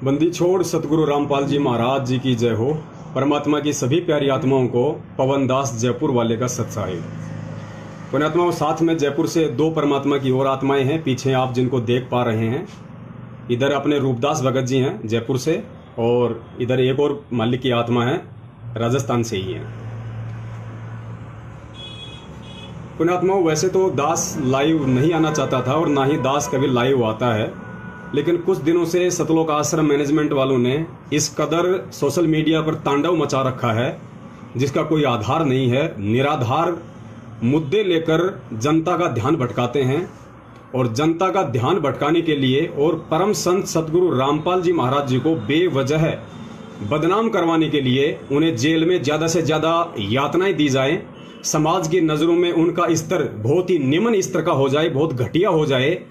बंदी छोड़ सतगुरु रामपाल जी महाराज जी की जय हो। परमात्मा की सभी प्यारी आत्माओं को पवन दास जयपुर वाले का सत्साहिब। पुण्यात्माओं, साथ में जयपुर से दो परमात्मा की और आत्माएं हैं पीछे आप जिनको देख पा रहे हैं। इधर अपने रूपदास भगत जी हैं जयपुर से, और इधर एक और मालिक की आत्मा है राजस्थान से ही है। पुण्यात्माओं, वैसे तो दास लाइव नहीं आना चाहता था और ना ही दास कभी लाइव आता है, लेकिन कुछ दिनों से सतलोक आश्रम मैनेजमेंट वालों ने इस कदर सोशल मीडिया पर तांडव मचा रखा है जिसका कोई आधार नहीं है। निराधार मुद्दे लेकर जनता का ध्यान भटकाते हैं, और जनता का ध्यान भटकाने के लिए और परम संत सतगुरु रामपाल जी महाराज जी को बेवजह बदनाम करवाने के लिए उन्हें जेल में ज़्यादा से ज़्यादा यातनाएं दी जाएं, समाज की नज़रों में उनका स्तर बहुत ही निम्न स्तर का हो जाए, बहुत घटिया हो जाए।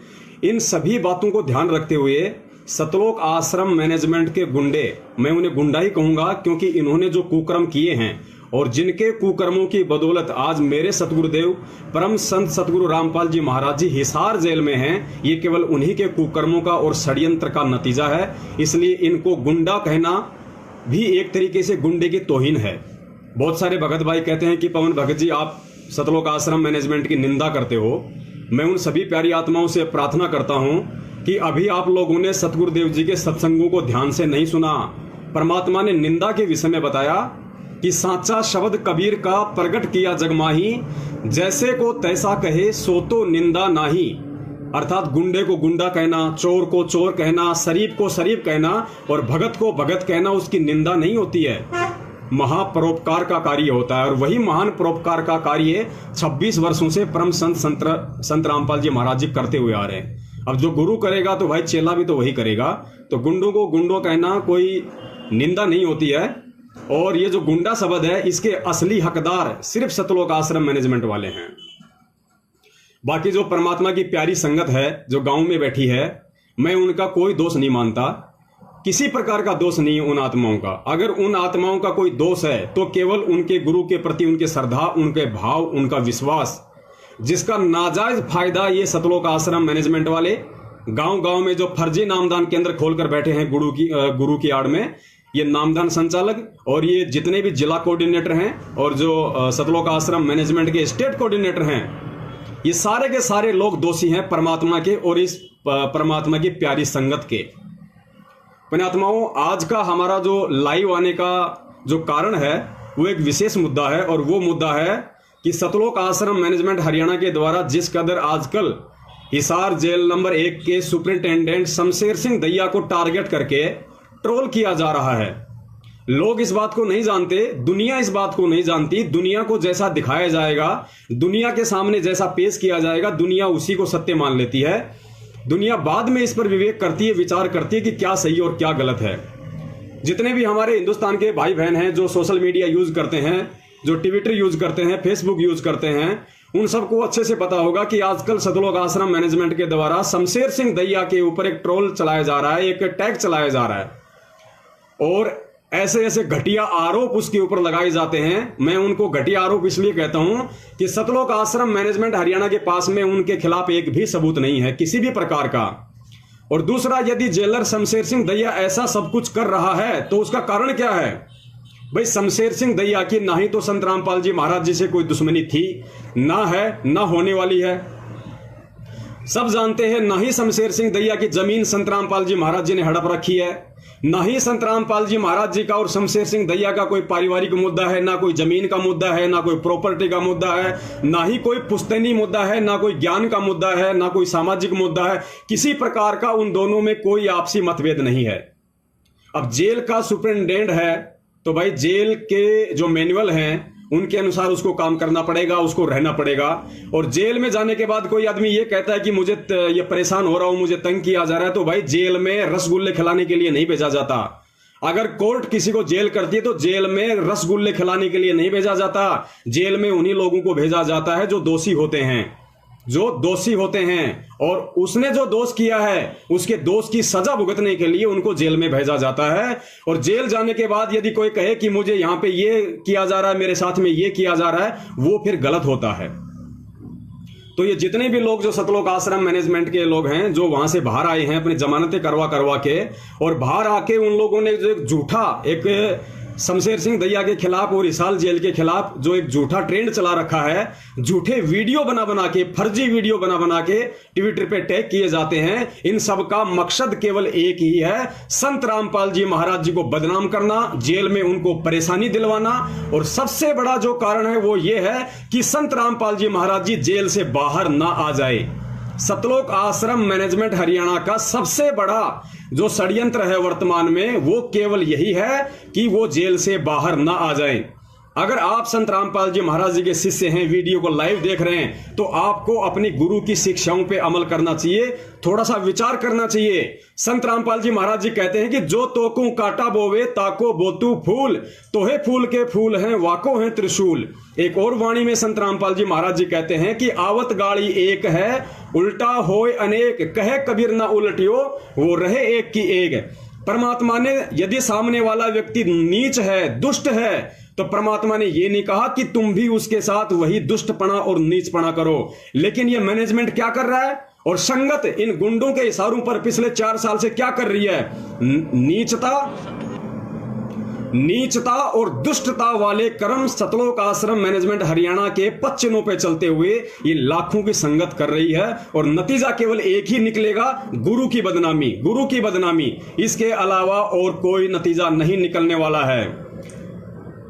इन सभी बातों को ध्यान रखते हुए सतलोक आश्रम मैनेजमेंट के गुंडे, मैं उन्हें गुंडा ही कहूँगा क्योंकि इन्होंने जो कुकर्म किए हैं और जिनके कुकर्मों की बदौलत आज मेरे सतगुरुदेव परम संत सतगुरु रामपाल जी महाराज जी हिसार जेल में हैं, ये केवल उन्हीं के कुकर्मों का और षड्यंत्र का नतीजा है। इसलिए इनको गुंडा कहना भी एक तरीके से गुंडे की तौहीन है। बहुत सारे भगत भाई कहते हैं कि पवन भगत जी आप सतलोक आश्रम मैनेजमेंट की निंदा करते हो। मैं उन सभी प्यारी आत्माओं से प्रार्थना करता हूं कि अभी आप लोगों ने सतगुरुदेव जी के सत्संगों को ध्यान से नहीं सुना। परमात्मा ने निंदा के विषय में बताया कि साचा शब्द कबीर का प्रगट किया जगमाही, जैसे को तैसा कहे सो तो निंदा नाही। अर्थात गुंडे को गुंडा कहना, चोर को चोर कहना, शरीफ को शरीफ कहना और भगत को भगत कहना उसकी निंदा नहीं होती है, महापरोपकार का कार्य होता है। और वही महान परोपकार का कार्य 26 वर्षों से परम संत रामपाल जी महाराज जी करते हुए आ रहे हैं। अब जो गुरु करेगा तो भाई चेला भी तो वही करेगा। तो गुंडों को गुंडों कहना कोई निंदा नहीं होती है। और ये जो गुंडा शब्द है इसके असली हकदार सिर्फ सतलोक आश्रम मैनेजमेंट वाले हैं। बाकी जो परमात्मा की प्यारी संगत है जो गांव में बैठी है, मैं उनका कोई दोष नहीं मानता, किसी प्रकार का दोष नहीं है उन आत्माओं का। अगर उन आत्माओं का कोई दोष है तो केवल उनके गुरु के प्रति उनके श्रद्धा, उनके भाव, उनका विश्वास, जिसका नाजायज फायदा ये सतलोक आश्रम मैनेजमेंट वाले गांव गांव में जो फर्जी नामदान केंद्र खोलकर बैठे हैं गुरु की आड़ में, ये नामदान संचालक और ये जितने भी जिला कोऑर्डिनेटर हैं और जो सतलोक आश्रम मैनेजमेंट के स्टेट कोऑर्डिनेटर हैं, ये सारे के सारे लोग दोषी हैं परमात्मा के और इस परमात्मा की प्यारी संगत के। पुण्यात्माओं, आज का हमारा जो लाइव आने का जो कारण है वो एक विशेष मुद्दा है, और वो मुद्दा है कि सतलोक आश्रम मैनेजमेंट हरियाणा के द्वारा जिस कदर आजकल हिसार जेल नंबर 1 के सुपरिंटेंडेंट शमशेर सिंह दैया को टारगेट करके ट्रोल किया जा रहा है। लोग इस बात को नहीं जानते, दुनिया इस बात को नहीं जानती। दुनिया को जैसा दिखाया जाएगा, दुनिया के सामने जैसा पेश किया जाएगा, दुनिया उसी को सत्य मान लेती है। दुनिया बाद में इस पर विवेक करती है, विचार करती है कि क्या सही और क्या गलत है। जितने भी हमारे हिंदुस्तान के भाई बहन हैं जो सोशल मीडिया यूज करते हैं, जो ट्विटर यूज करते हैं, फेसबुक यूज करते हैं, उन सबको अच्छे से पता होगा कि आजकल सतलोक आश्रम मैनेजमेंट के द्वारा शमशेर सिंह दैया के ऊपर एक ट्रोल चलाया जा रहा है, एक टैग चलाया जा रहा है, और ऐसे ऐसे घटिया आरोप उसके ऊपर लगाए जाते हैं। मैं उनको घटिया आरोप इसलिए कहता हूं कि सतलोक आश्रम मैनेजमेंट हरियाणा के पास में उनके खिलाफ एक भी सबूत नहीं है किसी भी प्रकार का। और दूसरा, यदि जेलर शमशेर सिंह दैया ऐसा सब कुछ कर रहा है तो उसका कारण क्या है? भाई, शमशेर सिंह दैया की ना ही तो संत रामपाल जी महाराज जी से कोई दुश्मनी थी, ना है, ना होने वाली है। सब जानते हैं, ना ही शमशेर सिंह दैया की जमीन संत रामपाल जी महाराज जी ने हड़प रखी है, ना ही संत रामपाल जी महाराज जी का और शमशेर सिंह दैया का कोई पारिवारिक मुद्दा है, ना कोई जमीन का मुद्दा है, ना कोई प्रॉपर्टी का मुद्दा है, ना ही कोई पुश्तैनी मुद्दा है, ना कोई ज्ञान का मुद्दा है, ना कोई सामाजिक मुद्दा है। किसी प्रकार का उन दोनों में कोई आपसी मतभेद नहीं है। अब जेल का सुपरिटेंडेंट है तो भाई जेल के जो मैनुअल हैं उनके अनुसार उसको काम करना पड़ेगा, उसको रहना पड़ेगा। और जेल में जाने के बाद कोई आदमी ये कहता है कि मुझे ये परेशान हो रहा हूं, मुझे तंग किया जा रहा है, तो भाई जेल में रसगुल्ले खिलाने के लिए नहीं भेजा जाता। अगर कोर्ट किसी को जेल करती है तो जेल में रसगुल्ले खिलाने के लिए नहीं भेजा जाता। जेल में उन्हीं लोगों को भेजा जाता है जो दोषी होते हैं, जो दोषी होते हैं, और उसने जो दोष किया है उसके दोष की सजा भुगतने के लिए उनको जेल में भेजा जाता है। और जेल जाने के बाद यदि कोई कहे कि मुझे यहां पे ये किया जा रहा है, मेरे साथ में ये किया जा रहा है, वो फिर गलत होता है। तो ये जितने भी लोग जो सतलोक आश्रम मैनेजमेंट के लोग हैं जो वहां से बाहर आए हैं अपनी जमानतें करवा करवा के, और बाहर आके उन लोगों ने जो एक झूठा एक शमशेर सिंह दैया के खिलाफ और हिसार जेल के खिलाफ जो एक झूठा ट्रेंड चला रखा है, झूठे वीडियो बना बना के, फर्जी वीडियो बना बना के ट्विटर पे टैग किए जाते हैं, इन सब का मकसद केवल एक ही है, संत रामपाल जी महाराज जी को बदनाम करना, जेल में उनको परेशानी दिलवाना। और सबसे बड़ा जो कारण है वो ये है कि संत रामपाल जी महाराज जी जेल से बाहर ना आ जाए। सतलोक आश्रम मैनेजमेंट हरियाणा का सबसे बड़ा जो षड्यंत्र है वर्तमान में वो केवल यही है कि वो जेल से बाहर ना आ जाए। अगर आप संत रामपाल जी महाराज जी के शिष्य हैं, वीडियो को लाइव देख रहे हैं, तो आपको अपनी गुरु की शिक्षाओं पे अमल करना चाहिए, थोड़ा सा विचार करना चाहिए। संत रामपाल जी महाराज जी कहते हैं कि जो तोकू काटा बोवे ताको बोतू फूल, तोहे फूल के फूल हैं वाको हैं त्रिशूल। एक और वाणी में संत रामपाल जी महाराज जी कहते हैं कि आवत गाड़ी एक है उल्टा होए अनेक, कहे कबीर ना उल्टियो वो रहे एक की एक। परमात्मा ने यदि सामने वाला व्यक्ति नीच है, दुष्ट है, तो परमात्मा ने यह नहीं कहा कि तुम भी उसके साथ वही दुष्टपना और नीचपना करो। लेकिन यह मैनेजमेंट क्या कर रहा है, और संगत इन गुंडों के इशारों पर पिछले 4 साल से क्या कर रही है, नीचता और दुष्टता वाले कर्म सतलोक आश्रम मैनेजमेंट हरियाणा के पच्चनों पे चलते हुए ये लाखों की संगत कर रही है। और नतीजा केवल एक ही निकलेगा, गुरु की बदनामी, गुरु की बदनामी। इसके अलावा और कोई नतीजा नहीं निकलने वाला है।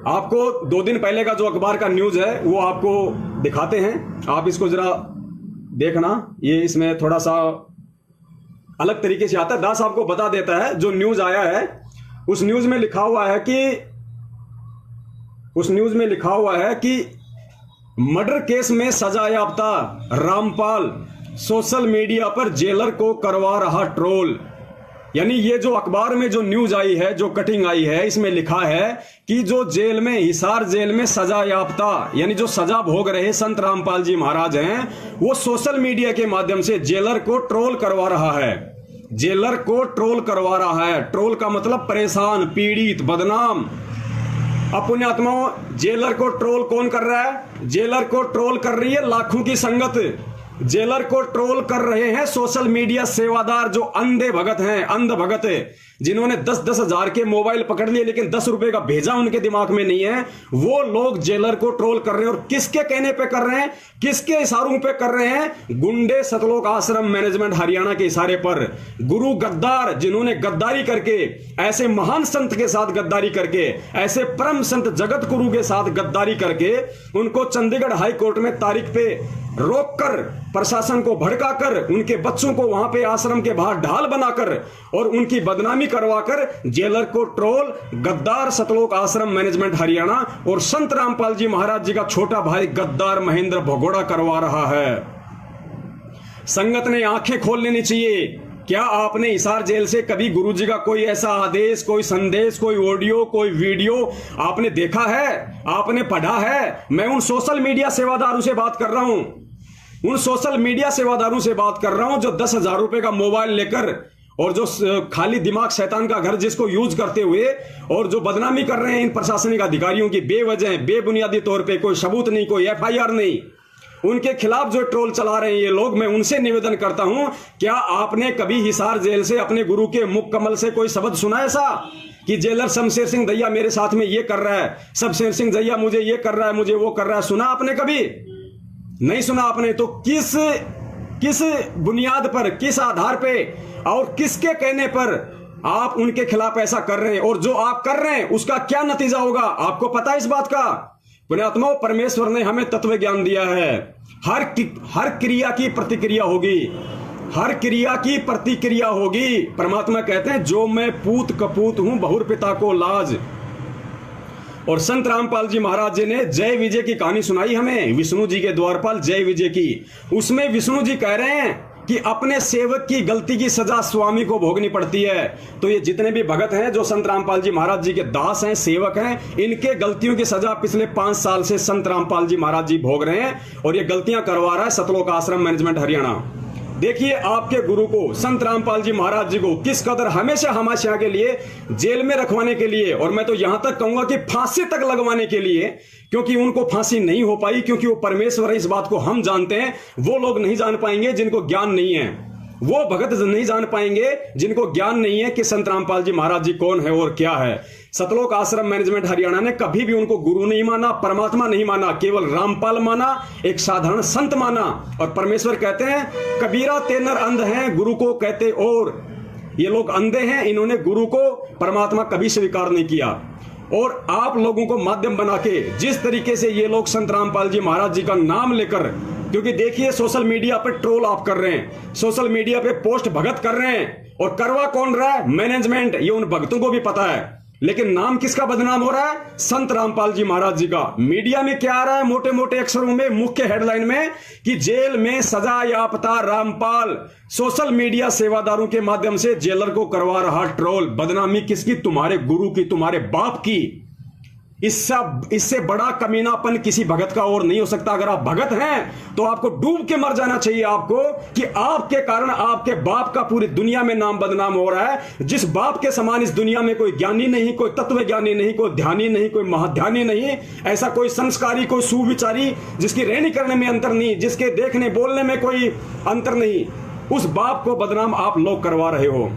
आपको 2 दिन पहले का जो अखबार का न्यूज है वो आपको दिखाते हैं, आप इसको जरा देखना। ये इसमें थोड़ा सा अलग तरीके से आता है, दास आपको बता देता है। जो न्यूज आया है उस न्यूज में लिखा हुआ है कि मर्डर केस में सजा याफ्ता रामपाल सोशल मीडिया पर जेलर को करवा रहा ट्रोल। यानी ये जो अखबार में जो न्यूज आई है, जो कटिंग आई है, इसमें लिखा है कि जो जेल में, हिसार जेल में सजा याफ्ता यानी जो सजा भोग रहे संत रामपाल जी महाराज हैं, वो सोशल मीडिया के माध्यम से जेलर को ट्रोल करवा रहा है। जेलर को ट्रोल करवा रहा है। ट्रोल का मतलब परेशान, पीड़ित, बदनाम। अब पुण्यात्माओं, जेलर को ट्रोल कौन कर रहा है? जेलर को ट्रोल कर रही है लाखों की संगत। जेलर को ट्रोल कर रहे हैं सोशल मीडिया सेवादार जो अंधे भगत हैं, अंध भगत है, जिन्होंने 10-10 हजार के मोबाइल पकड़ लिए लेकिन 10 रुपए का भेजा उनके दिमाग में नहीं है। वो लोग जेलर को ट्रोल कर रहे हैं। और किसके कहने पे कर रहे हैं, किसके इशारों पे कर रहे हैं? गुंडे सतलोक आश्रम मैनेजमेंट हरियाणा के इशारे पर। गुरु गद्दार, जिन्होंने गद्दारी करके, ऐसे महान संत के साथ गद्दारी करके, ऐसे परम संत जगत गुरु के साथ गद्दारी करके, उनको चंडीगढ़ हाई कोर्ट में तारीख पे रोककर, प्रशासन को भड़काकर, उनके बच्चों को वहां पे आश्रम के बाहर ढाल बनाकर और उनकी बदनामी करवाकर जेलर को ट्रोल गद्दार सतलोक आश्रम मैनेजमेंट हरियाणा और संत रामपाल जी महाराज जी का छोटा भाई गद्दार महेंद्र भगोड़ा करवा रहा है। संगत ने आंखें खोल लेनी चाहिए। क्या आपने हिसार जेल से कभी गुरु जी का कोई ऐसा आदेश, कोई संदेश, कोई ऑडियो, कोई वीडियो आपने देखा है, आपने पढ़ा है? मैं उन सोशल मीडिया सेवादारों से बात कर रहा हूं, उन सोशल मीडिया सेवादारों से बात कर रहा हूं जो 10,000 रुपए का मोबाइल लेकर और जो खाली दिमाग शैतान का घर जिसको यूज करते हुए और जो बदनामी कर रहे हैं इन प्रशासनिक अधिकारियों की बेवजह, बेबुनियादी तौर पे, कोई सबूत नहीं, कोई FIR नहीं, उनके खिलाफ जो ट्रोल चला रहे हैं ये लोग। मैं उनसे निवेदन करता हूं, क्या आपने कभी हिसार जेल से अपने गुरु के मुख कमल से कोई शब्द सुना ऐसा कि जेलर शमशेर सिंह दैया मेरे साथ में ये कर रहा है, शमशेर सिंह दैया मुझे ये कर रहा है, मुझे वो कर रहा है? सुना आपने कभी? नहीं सुना आपने। तो किस बुनियाद पर, किस आधार पे और किसके कहने पर आप उनके खिलाफ ऐसा कर रहे हैं? और जो आप कर रहे हैं उसका क्या नतीजा होगा, आपको पता है इस बात का? पुण्यात्माओं, परमेश्वर ने हमें तत्व ज्ञान दिया है। हर क्रिया की प्रतिक्रिया होगी, हर क्रिया की प्रतिक्रिया होगी। परमात्मा कहते हैं जो मैं पूत कपूत हूं बहुर पिता को लाज। और संत रामपाल जी महाराज जी ने जय विजय की कहानी सुनाई हमें, विष्णु जी के द्वारपाल जय विजय की। उसमें विष्णु जी कह रहे हैं कि अपने सेवक की गलती की सजा स्वामी को भोगनी पड़ती है। तो ये जितने भी भगत हैं जो संत रामपाल जी महाराज जी के दास हैं, सेवक हैं, इनके गलतियों की सजा पिछले 5 साल से संत रामपाल जी महाराज जी भोग रहे हैं। और ये गलतियां करवा रहा है सतलोक आश्रम मैनेजमेंट हरियाणा। देखिए आपके गुरु को, संत रामपाल जी महाराज जी को किस कदर हमेशा हमाशा के लिए जेल में रखवाने के लिए, और मैं तो यहां तक कहूंगा कि फांसी तक लगवाने के लिए, क्योंकि उनको फांसी नहीं हो पाई, क्योंकि वो परमेश्वर है, इस बात को हम जानते हैं। वो लोग नहीं जान पाएंगे जिनको ज्ञान नहीं है, वो भगत नहीं जान पाएंगे जिनको ज्ञान नहीं है कि संत रामपाल जी महाराज जी कौन है और क्या है। सतलोक आश्रम मैनेजमेंट हरियाणा ने कभी भी उनको गुरु नहीं माना, परमात्मा नहीं माना, केवल रामपाल माना, एक साधारण संत माना। और परमेश्वर कहते हैं कबीरा तेनर अंध हैं, गुरु को कहते और। ये लोग अंधे हैं, इन्होंने गुरु को परमात्मा कभी स्वीकार नहीं किया। और आप लोगों को माध्यम बना के जिस तरीके से ये लोग संत रामपाल जी महाराज जी का नाम लेकर, क्योंकि देखिए सोशल मीडिया पे ट्रोल आप कर रहे हैं, सोशल मीडिया पे पोस्ट भगत कर रहे हैं, और करवा कौन रहा है? मैनेजमेंट। ये उन भक्तों को भी पता है, लेकिन नाम किसका बदनाम हो रहा है? संत रामपाल जी महाराज जी का। मीडिया में क्या आ रहा है? मोटे मोटे अक्षरों में, मुख्य हेडलाइन में कि जेल में सजा याफ्ता रामपाल सोशल मीडिया सेवादारों के माध्यम से जेलर को करवा रहा ट्रोल। बदनामी किसकी? तुम्हारे गुरु की, तुम्हारे बाप की। इससे बड़ा कमीनापन किसी भगत का और नहीं हो सकता। अगर आप भगत हैं तो आपको डूब के मर जाना चाहिए आपको, कि आपके कारण आपके बाप का पूरी दुनिया में नाम बदनाम हो रहा है। जिस बाप के समान इस दुनिया में कोई ज्ञानी नहीं, कोई तत्व ज्ञानी नहीं, कोई ध्यानी नहीं, कोई महाध्यानी नहीं, ऐसा कोई संस्कारी, कोई सुविचारी, जिसकी रहनी करने में अंतर नहीं, जिसके देखने बोलने में कोई अंतर नहीं, उस बाप को बदनाम आप लोग करवा रहे हो।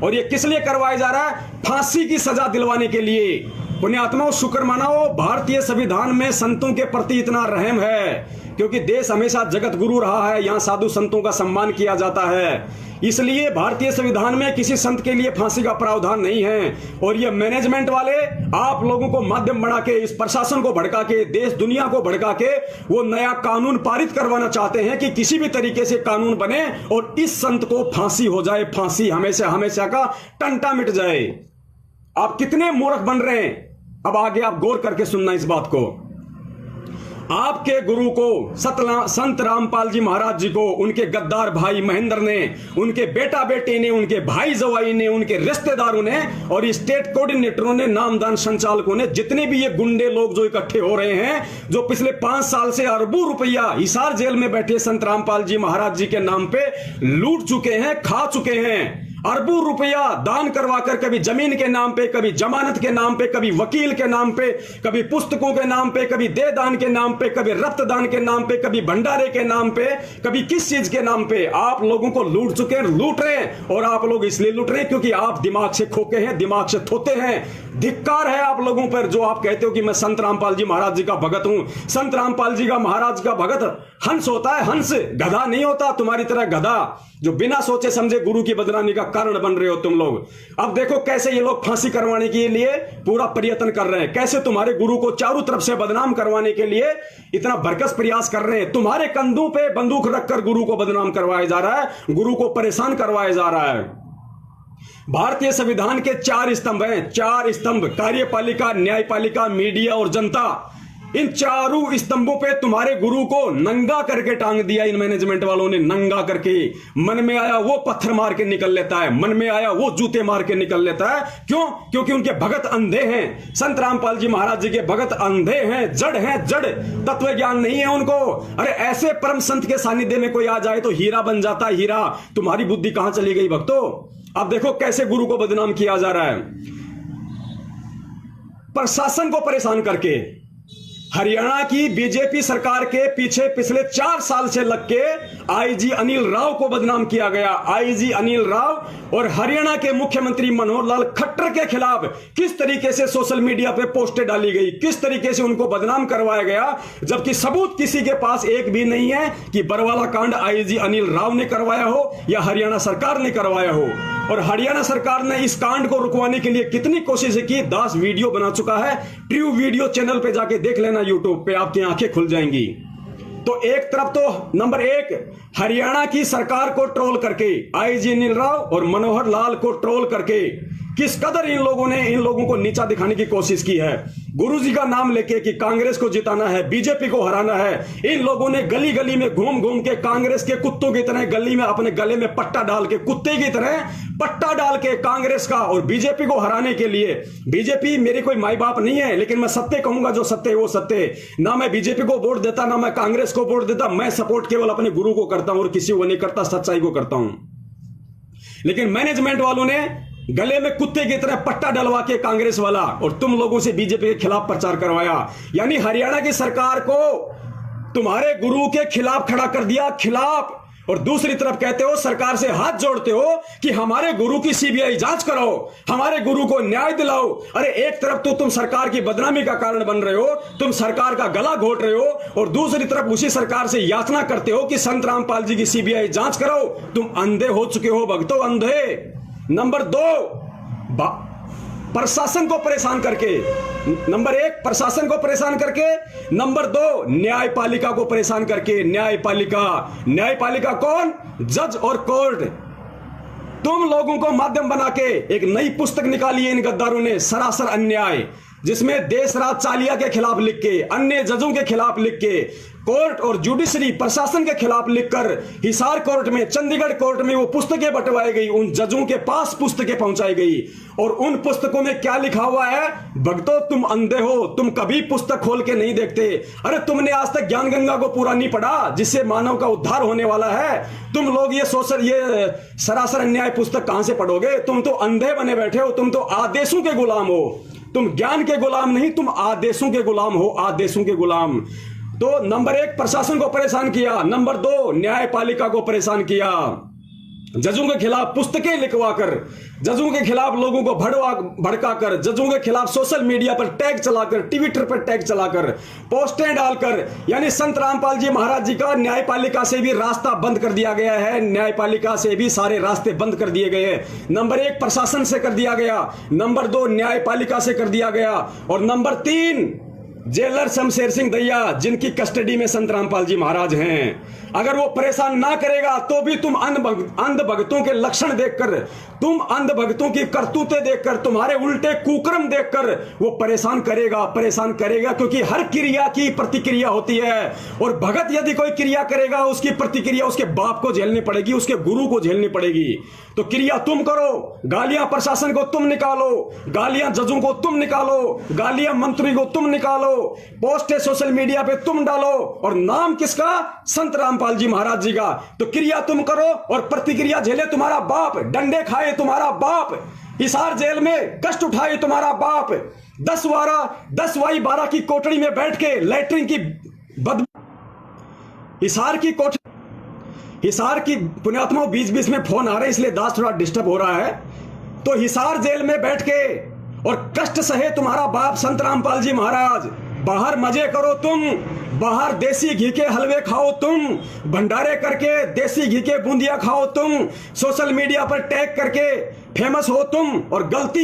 और ये किस लिए करवाया जा रहा है? फांसी की सजा दिलवाने के लिए। पुण्यात्माओं, शुक्र मनाओ भारतीय संविधान में संतों के प्रति इतना रहम है, क्योंकि देश हमेशा जगत गुरु रहा है, यहां साधु संतों का सम्मान किया जाता है। इसलिए भारतीय संविधान में किसी संत के लिए फांसी का प्रावधान नहीं है। और ये मैनेजमेंट वाले आप लोगों को माध्यम बना के, इस प्रशासन को भड़का के, देश दुनिया को भड़का के वो नया कानून पारित करवाना चाहते हैं कि किसी भी तरीके से कानून बने और इस संत को फांसी हो जाए, फांसी हमेशा हमेशा का टंटा मिट जाए। आप कितने मूर्ख बन रहे हैं। अब आगे आप गौर करके सुनना इस बात को। आपके गुरु को, संत रामपाल जी महाराज जी को, उनके गद्दार भाई महेंद्र ने, उनके बेटा बेटे ने, उनके भाई जवाई ने, उनके रिश्तेदारों ने और स्टेट कोऑर्डिनेटरों ने, नामदान संचालकों ने, जितने भी ये गुंडे लोग जो इकट्ठे हो रहे हैं, जो पिछले 5 साल से अरबों रुपया हिसार जेल में बैठे संत रामपाल जी महाराज जी के नाम पे लूट चुके हैं, खा चुके हैं। अरबों रुपया दान करवाकर, कभी जमीन के नाम पे, कभी जमानत के नाम पे, कभी वकील के नाम पे, कभी पुस्तकों के नाम पे, कभी दे दान के नाम पे, कभी रक्तदान के नाम पे, कभी भंडारे के नाम पे, कभी किस चीज के नाम पे आप लोगों को लूट चुके हैं, लूट रहे हैं। और आप लोग इसलिए लूट रहे हैं क्योंकि आप दिमाग से खोके हैं, दिमाग से थोते हैं। धिक्कार है आप लोगों पर जो आप कहते हो कि मैं संत रामपाल जी महाराज जी का भगत हूं। संत रामपाल जी का महाराज का भगत हंस होता है, हंस, गधा नहीं होता। तुम्हारी तरह गधा जो बिना सोचे समझे गुरु की बदनामी का कारण बन रहे हो तुम लोग। अब देखो कैसे ये लोग फांसी करवाने के लिए पूरा प्रयत्न कर रहे हैं, कैसे तुम्हारे गुरु को चारों तरफ से बदनाम करवाने के लिए इतना भरकस प्रयास कर रहे हैं। तुम्हारे कंधों पे बंदूक रखकर गुरु को बदनाम करवाया जा रहा है, गुरु को परेशान करवाया जा रहा है। भारतीय संविधान के 4 स्तंभ हैं, 4 स्तंभ, कार्यपालिका, न्यायपालिका, मीडिया और जनता। इन चारों स्तंभों पे तुम्हारे गुरु को नंगा करके टांग दिया इन मैनेजमेंट वालों ने, नंगा करके। मन में आया वो पत्थर मार के निकल लेता है, मन में आया वो जूते मार के निकल लेता है। क्यों? क्योंकि उनके भगत अंधे हैं। संत रामपाल जी महाराज जी के भगत अंधे हैं, जड़ हैं, जड़, तत्व ज्ञान नहीं है उनको। अरे ऐसे परम संत के सानिध्य में कोई आ जाए तो हीरा बन जाता है, हीरा। तुम्हारी बुद्धि कहां चली गई भक्तों? अब देखो कैसे गुरु को बदनाम किया जा रहा है, प्रशासन को परेशान करके। हरियाणा की बीजेपी सरकार के पीछे पिछले 4 साल से लग के आईजी अनिल राव को बदनाम किया गया। आईजी अनिल राव और हरियाणा के मुख्यमंत्री मनोहर लाल खट्टर के खिलाफ किस तरीके से सोशल मीडिया पे पोस्टें डाली गई, किस तरीके से उनको बदनाम करवाया गया, जबकि सबूत किसी के पास एक भी नहीं है कि बरवाला कांड आईजी अनिल राव ने करवाया हो या हरियाणा सरकार ने करवाया हो। और हरियाणा सरकार ने इस कांड को रुकवाने के लिए कितनी कोशिश की। 10 वीडियो बना चुका है, ट्रू वीडियो चैनल पे जाके देख लेना, यूट्यूब पे आपकी आंखें खुल जाएंगी। तो एक तरफ तो नंबर 1 हरियाणा की सरकार को ट्रोल करके, आईजी अनिल राव और मनोहर लाल को ट्रोल करके किस कदर इन लोगों ने इन लोगों को नीचा दिखाने की कोशिश की है। गुरुजी का नाम लेके कि कांग्रेस को जिताना है, बीजेपी को हराना है, इन लोगों ने गली गली में घूम घूम के कांग्रेस के कुत्तों की तरह गली में अपने गले में पट्टा डाल के, कुत्ते की तरह पट्टा डाल के कांग्रेस का और बीजेपी को हराने के लिए। बीजेपी मेरे कोई माई बाप नहीं है, लेकिन मैं सत्य कहूंगा, जो सत्य है वो सत्य है। ना मैं बीजेपी को वोट देता, ना मैं कांग्रेस को वोट देता, मैं सपोर्ट केवल अपने गुरु को करता हूं और किसी को नहीं करता, सच्चाई को करता हूं। लेकिन मैनेजमेंट वालों ने गले में कुत्ते की तरह पट्टा डलवा के कांग्रेस वाला और तुम लोगों से बीजेपी के खिलाफ प्रचार करवाया, यानी हरियाणा की सरकार को तुम्हारे गुरु के खिलाफ खड़ा कर दिया, खिलाफ। और दूसरी तरफ कहते हो, सरकार से हाथ जोड़ते हो कि हमारे गुरु की सीबीआई जांच कराओ, हमारे गुरु को न्याय दिलाओ। अरे एक तरफ तो तुम सरकार की बदनामी का कारण बन रहे हो, तुम सरकार का गला घोट रहे हो, और दूसरी तरफ उसी सरकार से याचना करते हो कि संत रामपाल जी की सीबीआई जांच कराओ। तुम अंधे हो चुके हो भक्तों, अंधे। नंबर 2, प्रशासन को परेशान करके, नंबर 1 प्रशासन को परेशान करके, नंबर 2 न्यायपालिका को परेशान करके। न्यायपालिका कौन? जज और कोर्ट। तुम लोगों को माध्यम बना के एक नई पुस्तक निकाली है इन गद्दारों ने, सरासर अन्याय, जिसमें देशराज चालिया के खिलाफ लिख के, अन्य जजों के खिलाफ लिख के, कोर्ट और जुडिशरी प्रशासन के खिलाफ लिखकर हिसार कोर्ट में, चंडीगढ़ कोर्ट में वो पुस्तकें बंटवाई गई, उन जजों के पास पुस्तकें पहुंचाई गई। और उन पुस्तकों में क्या लिखा हुआ है? भक्तों तुम अंधे हो, तुम कभी पुस्तक खोल के नहीं देखते। अरे तुमने आज तक ज्ञान गंगा को पूरा नहीं पढ़ा, जिससे मानव का उद्धार होने वाला है। तुम लोग ये सरासर अन्याय पुस्तक कहां से पढ़ोगे? तुम तो अंधे बने बैठे हो, तुम तो आदेशों के गुलाम हो। तुम ज्ञान के गुलाम नहीं, तुम आदेशों के गुलाम हो, आदेशों के गुलाम। तो नंबर 1 प्रशासन को परेशान किया, नंबर 2 न्यायपालिका को परेशान किया। जजों के खिलाफ पुस्तकें लिखवाकर, जजों के खिलाफ लोगों को भड़काकर, जजों के खिलाफ सोशल मीडिया पर टैग चलाकर, ट्विटर पर टैग चलाकर, पोस्टें डालकर, यानी संत रामपाल जी महाराज जी का न्यायपालिका से भी रास्ता बंद कर दिया गया है। न्यायपालिका से भी सारे रास्ते बंद कर दिए गए हैं। नंबर 1 प्रशासन से कर दिया गया, नंबर 2 न्यायपालिका से कर दिया गया, और नंबर 3 जेलर शमशेर सिंह दैया, जिनकी कस्टडी में संत रामपाल जी महाराज हैं। अगर वो परेशान ना करेगा तो भी तुम अंध भक्तों के लक्षण देखकर, तुम अंध भक्तों की करतूतें देखकर, तुम्हारे उल्टे कुकर्म देखकर वो परेशान करेगा, क्योंकि हर क्रिया की प्रतिक्रिया होती है। और भगत यदि कोई क्रिया करेगा, उसकी प्रतिक्रिया उसके बाप को झेलनी पड़ेगी, उसके गुरु को झेलनी पड़ेगी। तो क्रिया तुम करो, गालियां प्रशासन को तुम निकालो, गालियां जजों को तुम निकालो, गालियां मंत्री को तुम निकालो, पोस्टें सोशल मीडिया पे तुम डालो, और नाम किसका? संत रामपाल जी महाराज जी का। तो क्रिया तुम करो और प्रतिक्रिया झेले तुम्हारा बाप, डंडे खाए तुम्हारा बाप, हिसार जेल में कष्ट उठाए तुम्हारा बाप, 10/12 की कोठरी में बैठ के लैट्रिन की हिसार की पुण्यात्मा, बीच में फोन आ रहे इसलिए दास थोड़ा डिस्टर्ब हो रहा है। तो हिसार जेल में बैठ के और कष्ट सहे तुम्हारा बाप संत रामपाल जी महाराज। बाहर मजे करो तुम, बाहर देसी घी के हलवे खाओ तुम, भंडारे करके देसी घी के बूंदिया खाओ तुम, सोशल मीडिया पर टैग करके फेमस हो तुम, और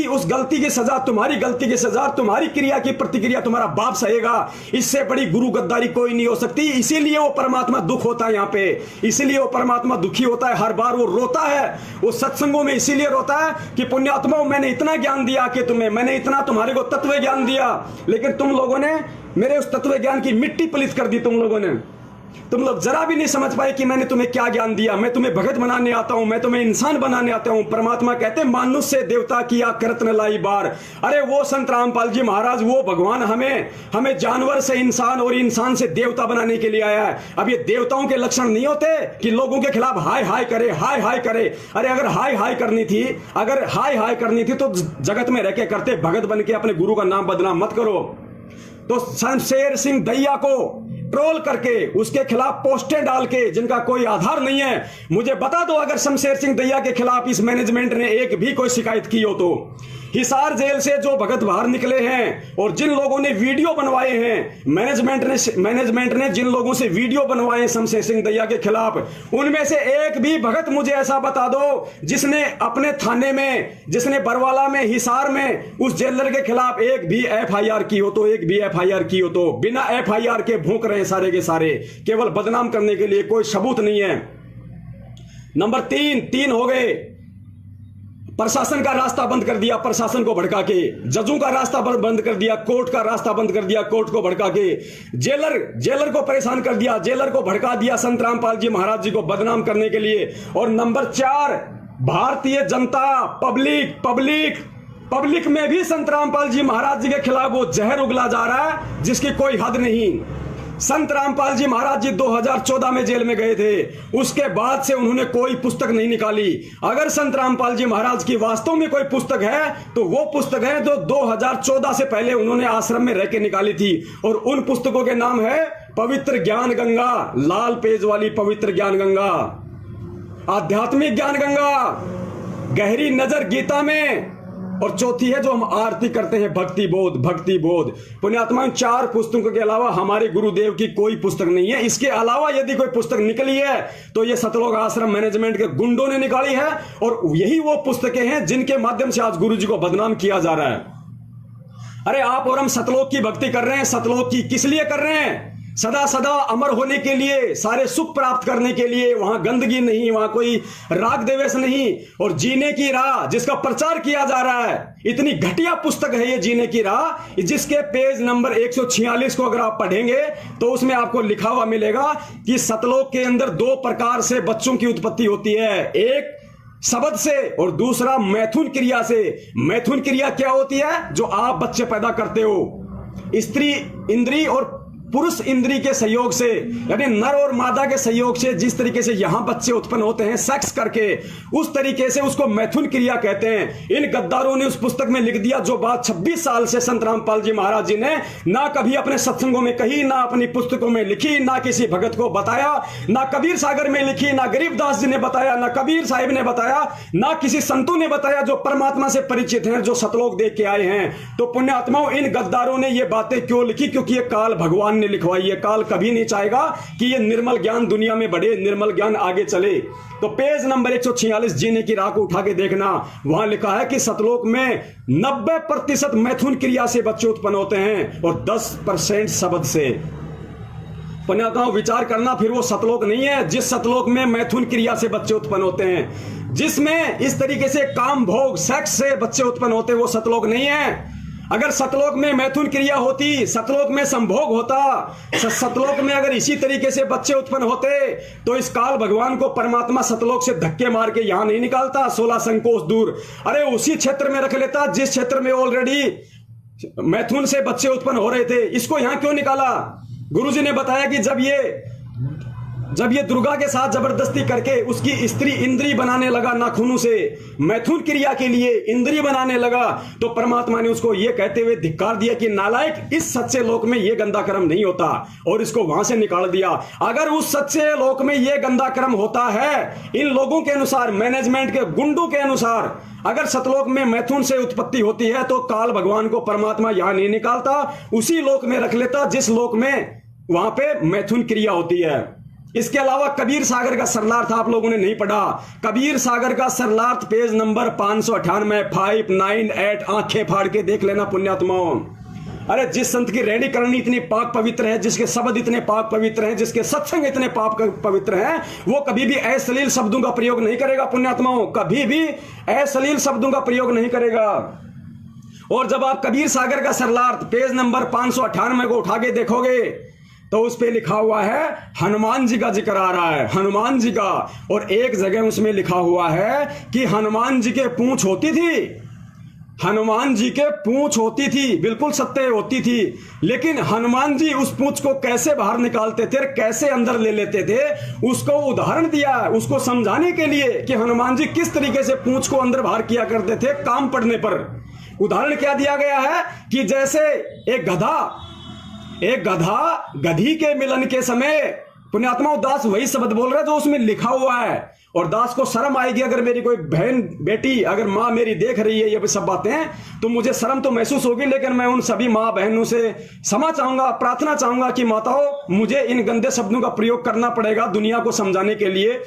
उस गलती की सजा, तुम्हारी गलती की सजा, तुम्हारी क्रिया की प्रतिक्रिया तुम्हारा बाप सहेगा। इससे बड़ी गुरु गद्दारी कोई नहीं हो सकती। इसीलिए वो परमात्मा दुख होता है यहाँ पे, इसीलिए वो परमात्मा दुखी होता है, हर बार वो रोता है। वो सत्संगों में इसीलिए रोता है कि पुण्यात्माओं, मैंने इतना ज्ञान दिया कि तुम्हें, मैंने इतना तुम्हारे को तत्व ज्ञान दिया, लेकिन तुम लोगों ने मेरे उस तत्व ज्ञान की मिट्टी पलीत कर दी। तुम लोग जरा भी नहीं समझ पाए कि मैंने तुम्हें क्या ज्ञान दिया। मैं तुम्हें भगत बनाने आता हूं, मैं तुम्हें इंसान बनाने आता हूं। परमात्मा कहते मानुष से देवता किया करत न लाई बार। अरे वो संत रामपाल जी महाराज, वो भगवान हमें जानवर से इंसान और इंसान से देवता बनाने के लिए आया है। अब ये देवताओं के लक्षण नहीं होते कि लोगों के खिलाफ हाय हाय करे, हाय हाय करे। अरे अगर हाय हाय करनी थी तो जगत में रह के करते, भगत बन के अपने गुरु का नाम बदनाम मत करो। तो शमशेर सिंह दैया को ट्रोल करके, उसके खिलाफ पोस्टें डाल के, जिनका कोई आधार नहीं है, मुझे बता दो अगर शमशेर सिंह दैया के खिलाफ इस मैनेजमेंट ने एक भी कोई शिकायत की हो तो। हिसार जेल से जो भगत बाहर निकले हैं और जिन लोगों ने वीडियो बनवाए हैं, मैनेजमेंट ने जिन लोगों से वीडियो बनवाए हैं शमशेर सिंह दैया के खिलाफ, उनमें से एक भी भगत मुझे ऐसा बता दो जिसने अपने थाने में, जिसने बरवाला में, हिसार में उस जेलर के खिलाफ एक भी एफआईआर की हो तो। बिना एफआईआर के भूख रहे सारे के सारे, केवल बदनाम करने के लिए, कोई सबूत नहीं है। नंबर 3 हो गए प्रशासन का रास्ता बंद कर दिया, प्रशासन को भड़का के, जजों का रास्ता बंद कर दिया, कोर्ट का रास्ता बंद कर दिया, कोर्ट को भड़का के, जेलर को परेशान कर दिया, जेलर को भड़का दिया संत रामपाल जी महाराज जी को बदनाम करने के लिए। और नंबर 4, भारतीय जनता पब्लिक में भी संत रामपाल जी महाराज जी के खिलाफ वो जहर उगला जा रहा है जिसकी कोई हद नहीं। संत रामपाल जी महाराज जी 2014 में जेल में गए थे, उसके बाद से उन्होंने कोई पुस्तक नहीं निकाली। अगर संत रामपाल जी महाराज की वास्तव में कोई पुस्तक है तो वो पुस्तक है जो 2014 से पहले उन्होंने आश्रम में रह के निकाली थी, और उन पुस्तकों के नाम है पवित्र ज्ञान गंगा, लाल पेज वाली पवित्र ज्ञान गंगा, आध्यात्मिक ज्ञान गंगा, गहरी नजर गीता में, और चौथी है जो हम आरती करते हैं भक्ति बोध। पुण्यात्मा, 4 पुस्तकों के अलावा हमारे गुरुदेव की कोई पुस्तक नहीं है। इसके अलावा यदि कोई पुस्तक निकली है तो ये सतलोक आश्रम मैनेजमेंट के गुंडों ने निकाली है, और यही वो पुस्तकें हैं जिनके माध्यम से आज गुरु जी को बदनाम किया जा रहा है। अरे आप और हम सतलोक की भक्ति कर रहे हैं, सतलोक की किस लिए कर रहे हैं? सदा सदा अमर होने के लिए, सारे सुख प्राप्त करने के लिए। वहां गंदगी नहीं, वहां कोई राग द्वेष नहीं, और जीने की राह जिसका प्रचार किया जा रहा है। इतनी घटिया पुस्तक है ये जीने की राह, जिसके पेज नंबर 146 को अगर आप पढ़ेंगे तो उसमें आपको लिखा हुआ मिलेगा कि सतलोक के अंदर 2 प्रकार से बच्चों की उत्पत्ति होती है, एक शब्द से और दूसरा मैथुन क्रिया से। मैथुन क्रिया क्या होती है? जो आप बच्चे पैदा करते हो, स्त्री इंद्री और पुरुष इंद्री के सहयोग से, यानी नर और मादा के सहयोग से जिस तरीके से यहां बच्चे उत्पन्न होते हैं सेक्स करके, उस तरीके से उसको मैथुन क्रिया कहते हैं। इन गद्दारों ने उस पुस्तक में लिख दिया जो बात 26 साल से संत रामपाल जी महाराज जी ने ना कभी अपने सत्संगों में कही, ना अपनी पुस्तकों में लिखी, ना किसी भगत को बताया, ना कबीर सागर में लिखी, ना गरीबदास जी ने बताया, ना कबीर साहिब ने बताया, ना किसी संतों ने बताया जो परमात्मा से परिचित हैं, जो सतलोक देख के आए हैं। तो पुण्यात्माओं, इन गद्दारों ने ये बातें क्यों लिखी? क्योंकि ये काल भगवान ने लिखवाई है। काल कभी नहीं चाहेगा कि ये निर्मल ज्ञान दुनिया में बढ़े, निर्मल ज्ञान आगे चले। तो पेज नंबर 146 जीने की राह को उठा के देखना, वहां लिखा है कि सतलोक में 90% मैथुन क्रिया से बच्चे उत्पन्न होते हैं और 10% शब्द से। पुण्यात्माओं, विचार करना, फिर वो सतलोक नहीं है जिस सतलोक में मैथुन क्रिया से बच्चे उत्पन्न होते हैं, जिसमें इस तरीके से काम भोग सेक्स से बच्चे उत्पन्न होते हैं, वो सतलोक नहीं है। अगर सतलोक में मैथुन क्रिया होती, सतलोक में संभोग होता, सतलोक में अगर इसी तरीके से बच्चे उत्पन्न होते तो इस काल भगवान को परमात्मा सतलोक से धक्के मार के यहां नहीं निकालता 16 संकोच दूर। अरे उसी क्षेत्र में रख लेता जिस क्षेत्र में ऑलरेडी मैथुन से बच्चे उत्पन्न हो रहे थे। इसको यहां क्यों निकाला? गुरुजी ने बताया कि जब ये दुर्गा के साथ जबरदस्ती करके उसकी स्त्री इंद्री बनाने लगा, नाखूनों से मैथुन क्रिया के लिए इंद्री बनाने लगा, तो परमात्मा ने उसको ये कहते हुए धिक्कार दिया कि नालायक, इस सच्चे लोक में ये गंदा कर्म नहीं होता, और इसको वहां से निकाल दिया। अगर उस सच्चे लोक में ये गंदा कर्म होता है, इन लोगों के अनुसार, मैनेजमेंट के गुंडों के अनुसार, अगर सतलोक में मैथुन से उत्पत्ति होती है तो काल भगवान को परमात्मा यहां नहीं निकालता, उसी लोक में रख लेता जिस लोक में वहां पे मैथुन क्रिया होती है। इसके अलावा कबीर सागर का सरलार्थ आप लोगों ने नहीं पढ़ा। कबीर सागर का सरलार्थ पेज नंबर 598 598, आंखें फाड़ के देख लेना पुण्यात्माओं। अरे जिस संत की रहनी करनी इतनी पाक पवित्र है, जिसके शब्द इतने पाक पवित्र हैं, जिसके सत्संग इतने पाक पवित्र हैं, वो कभी भी अश्लील शब्दों का प्रयोग नहीं करेगा पुण्यात्माओं, कभी भी अश्लील शब्दों का प्रयोग नहीं करेगा। और जब आप कबीर सागर का सरलार्थ पेज नंबर 598 को उठा के देखोगे तो उस पे लिखा हुआ है हनुमान जी का जिक्र आ रहा है, हनुमान जी का। और एक जगह उसमें लिखा हुआ है कि हनुमान जी के पूंछ होती थी, हनुमान जी के पूंछ होती थी, बिल्कुल सत्य होती थी, लेकिन हनुमान जी उस पूंछ को कैसे बाहर निकालते थे, कैसे अंदर ले लेते थे, उसको उदाहरण दिया उसको समझाने के लिए कि हनुमान जी किस तरीके से पूंछ को अंदर बाहर किया करते थे काम पड़ने पर। उदाहरण क्या दिया गया है कि जैसे एक गधा गधी के मिलन के समय, पुण्यात्मा दास वही शब्द बोल रहा है जो उसमें लिखा हुआ है। और दास को शर्म आएगी अगर मेरी कोई बहन बेटी, अगर माँ मेरी देख रही है ये सब बातें, तो मुझे शर्म तो महसूस होगी, लेकिन मैं उन सभी माँ बहनों से क्षमा चाहूंगा, प्रार्थना चाहूंगा कि माताओं, मुझे इन गंदे शब्दों का प्रयोग करना पड़ेगा दुनिया को समझाने के लिए,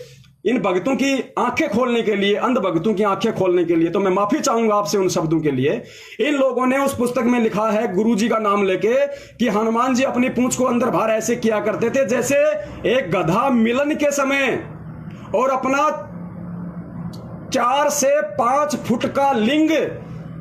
इन भक्तों की आंखें खोलने के लिए, अंध भक्तों की आंखें खोलने के लिए। तो मैं माफी चाहूंगा आपसे उन शब्दों के लिए। इन लोगों ने उस पुस्तक में लिखा है गुरुजी का नाम लेके कि हनुमान जी अपनी पूंछ को अंदर बाहर ऐसे किया करते थे जैसे एक गधा मिलन के समय और अपना 4 से 5 फुट का लिंग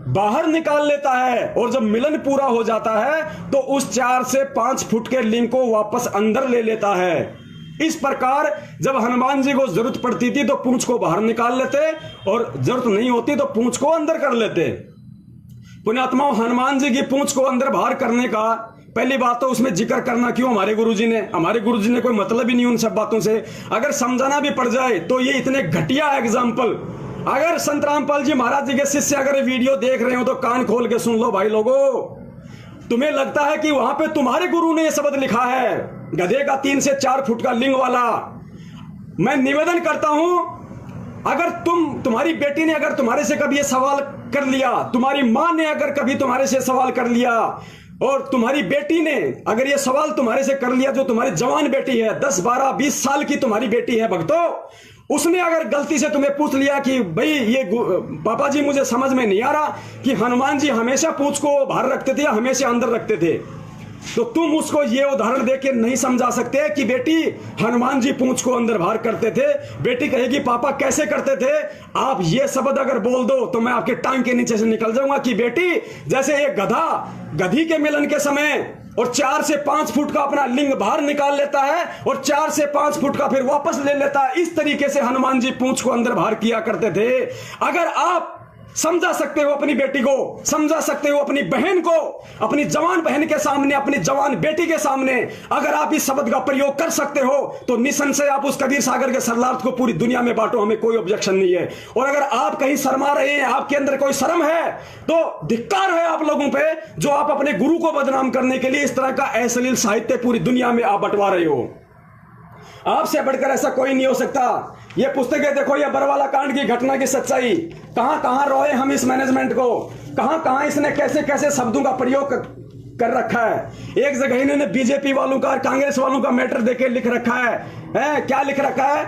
बाहर निकाल लेता है और जब मिलन पूरा हो जाता है तो उस 4 से 5 फुट के लिंग को वापस अंदर ले लेता है। इस प्रकार जब हनुमान जी को जरूरत पड़ती थी तो पूंछ को बाहर निकाल लेते और जरूरत नहीं होती तो पूंछ को अंदर कर लेते। पुण्यात्माओं, हनुमान जी की पूंछ को अंदर बाहर करने का पहली बात तो उसमें जिक्र करना क्यों हमारे गुरुजी ने कोई मतलब ही नहीं उन सब बातों से। अगर समझाना भी पड़ जाए तो ये इतने घटिया एग्जाम्पल, अगर संत रामपाल जी महाराज जी के शिष्य अगर वीडियो देख रहे हो तो कान खोल के सुन लो भाई लोगों। तुम्हें लगता है कि वहां पे तुम्हारे गुरु ने यह शब्द लिखा है गधे का 3 से 4 फुट का लिंग वाला। मैं निवेदन करता हूं, अगर तुम्हारी बेटी ने अगर तुम्हारे से कभी यह सवाल कर लिया, तुम्हारी मां ने अगर कभी तुम्हारे से सवाल कर लिया और तुम्हारी बेटी ने अगर यह सवाल तुम्हारे से कर लिया, जो तुम्हारी जवान बेटी है 10, 12, 20 साल की तुम्हारी बेटी है भक्तों, उसने अगर गलती से तुम्हें पूछ लिया कि भाई ये पापा जी मुझे समझ में नहीं आ रहा कि हनुमान जी हमेशा पूंछ को बाहर रखते थे या हमेशा अंदर रखते थे, तो तुम उसको ये उदाहरण देके नहीं समझा सकते कि बेटी हनुमान जी पूंछ को अंदर बाहर करते थे। बेटी कहेगी पापा कैसे करते थे? आप ये शब्द अगर बोल दो तो मैं आपके टांग के नीचे से निकल जाऊंगा कि बेटी जैसे एक गधा गधी के मिलन के समय और 4 से 5 फुट का अपना लिंग बाहर निकाल लेता है और 4 से 5 फुट का फिर वापस ले लेता है, इस तरीके से हनुमान जी पूंछ को अंदर बाहर किया करते थे। अगर आप समझा सकते हो अपनी बेटी को, समझा सकते हो अपनी बहन को, अपनी जवान बहन के सामने, अपनी जवान बेटी के सामने अगर आप इस शब्द का प्रयोग कर सकते हो तो निसंशय आप उस कबीर सागर के सरलार्थ को पूरी दुनिया में बांटो, हमें कोई ऑब्जेक्शन नहीं है। और अगर आप कहीं शर्मा रहे हैं, आपके अंदर कोई शर्म है तो धिक्कार है आप लोगों पे जो आप अपने गुरु को बदनाम करने के लिए इस तरह का अश्लील साहित्य पूरी दुनिया में आप बंटवा रहे हो। आपसे बढ़कर ऐसा कोई नहीं हो सकता। ये पुस्तकें देखो, ये बरवाला कांड की घटना की सच्चाई, कहां कहां रोए हम इस मैनेजमेंट को, कहां कहां इसने कैसे कैसे शब्दों का प्रयोग कर रखा है। एक जगह इन्होंने बीजेपी वालों का, कांग्रेस वालों का मैटर देके लिख रखा है, क्या लिख रखा है?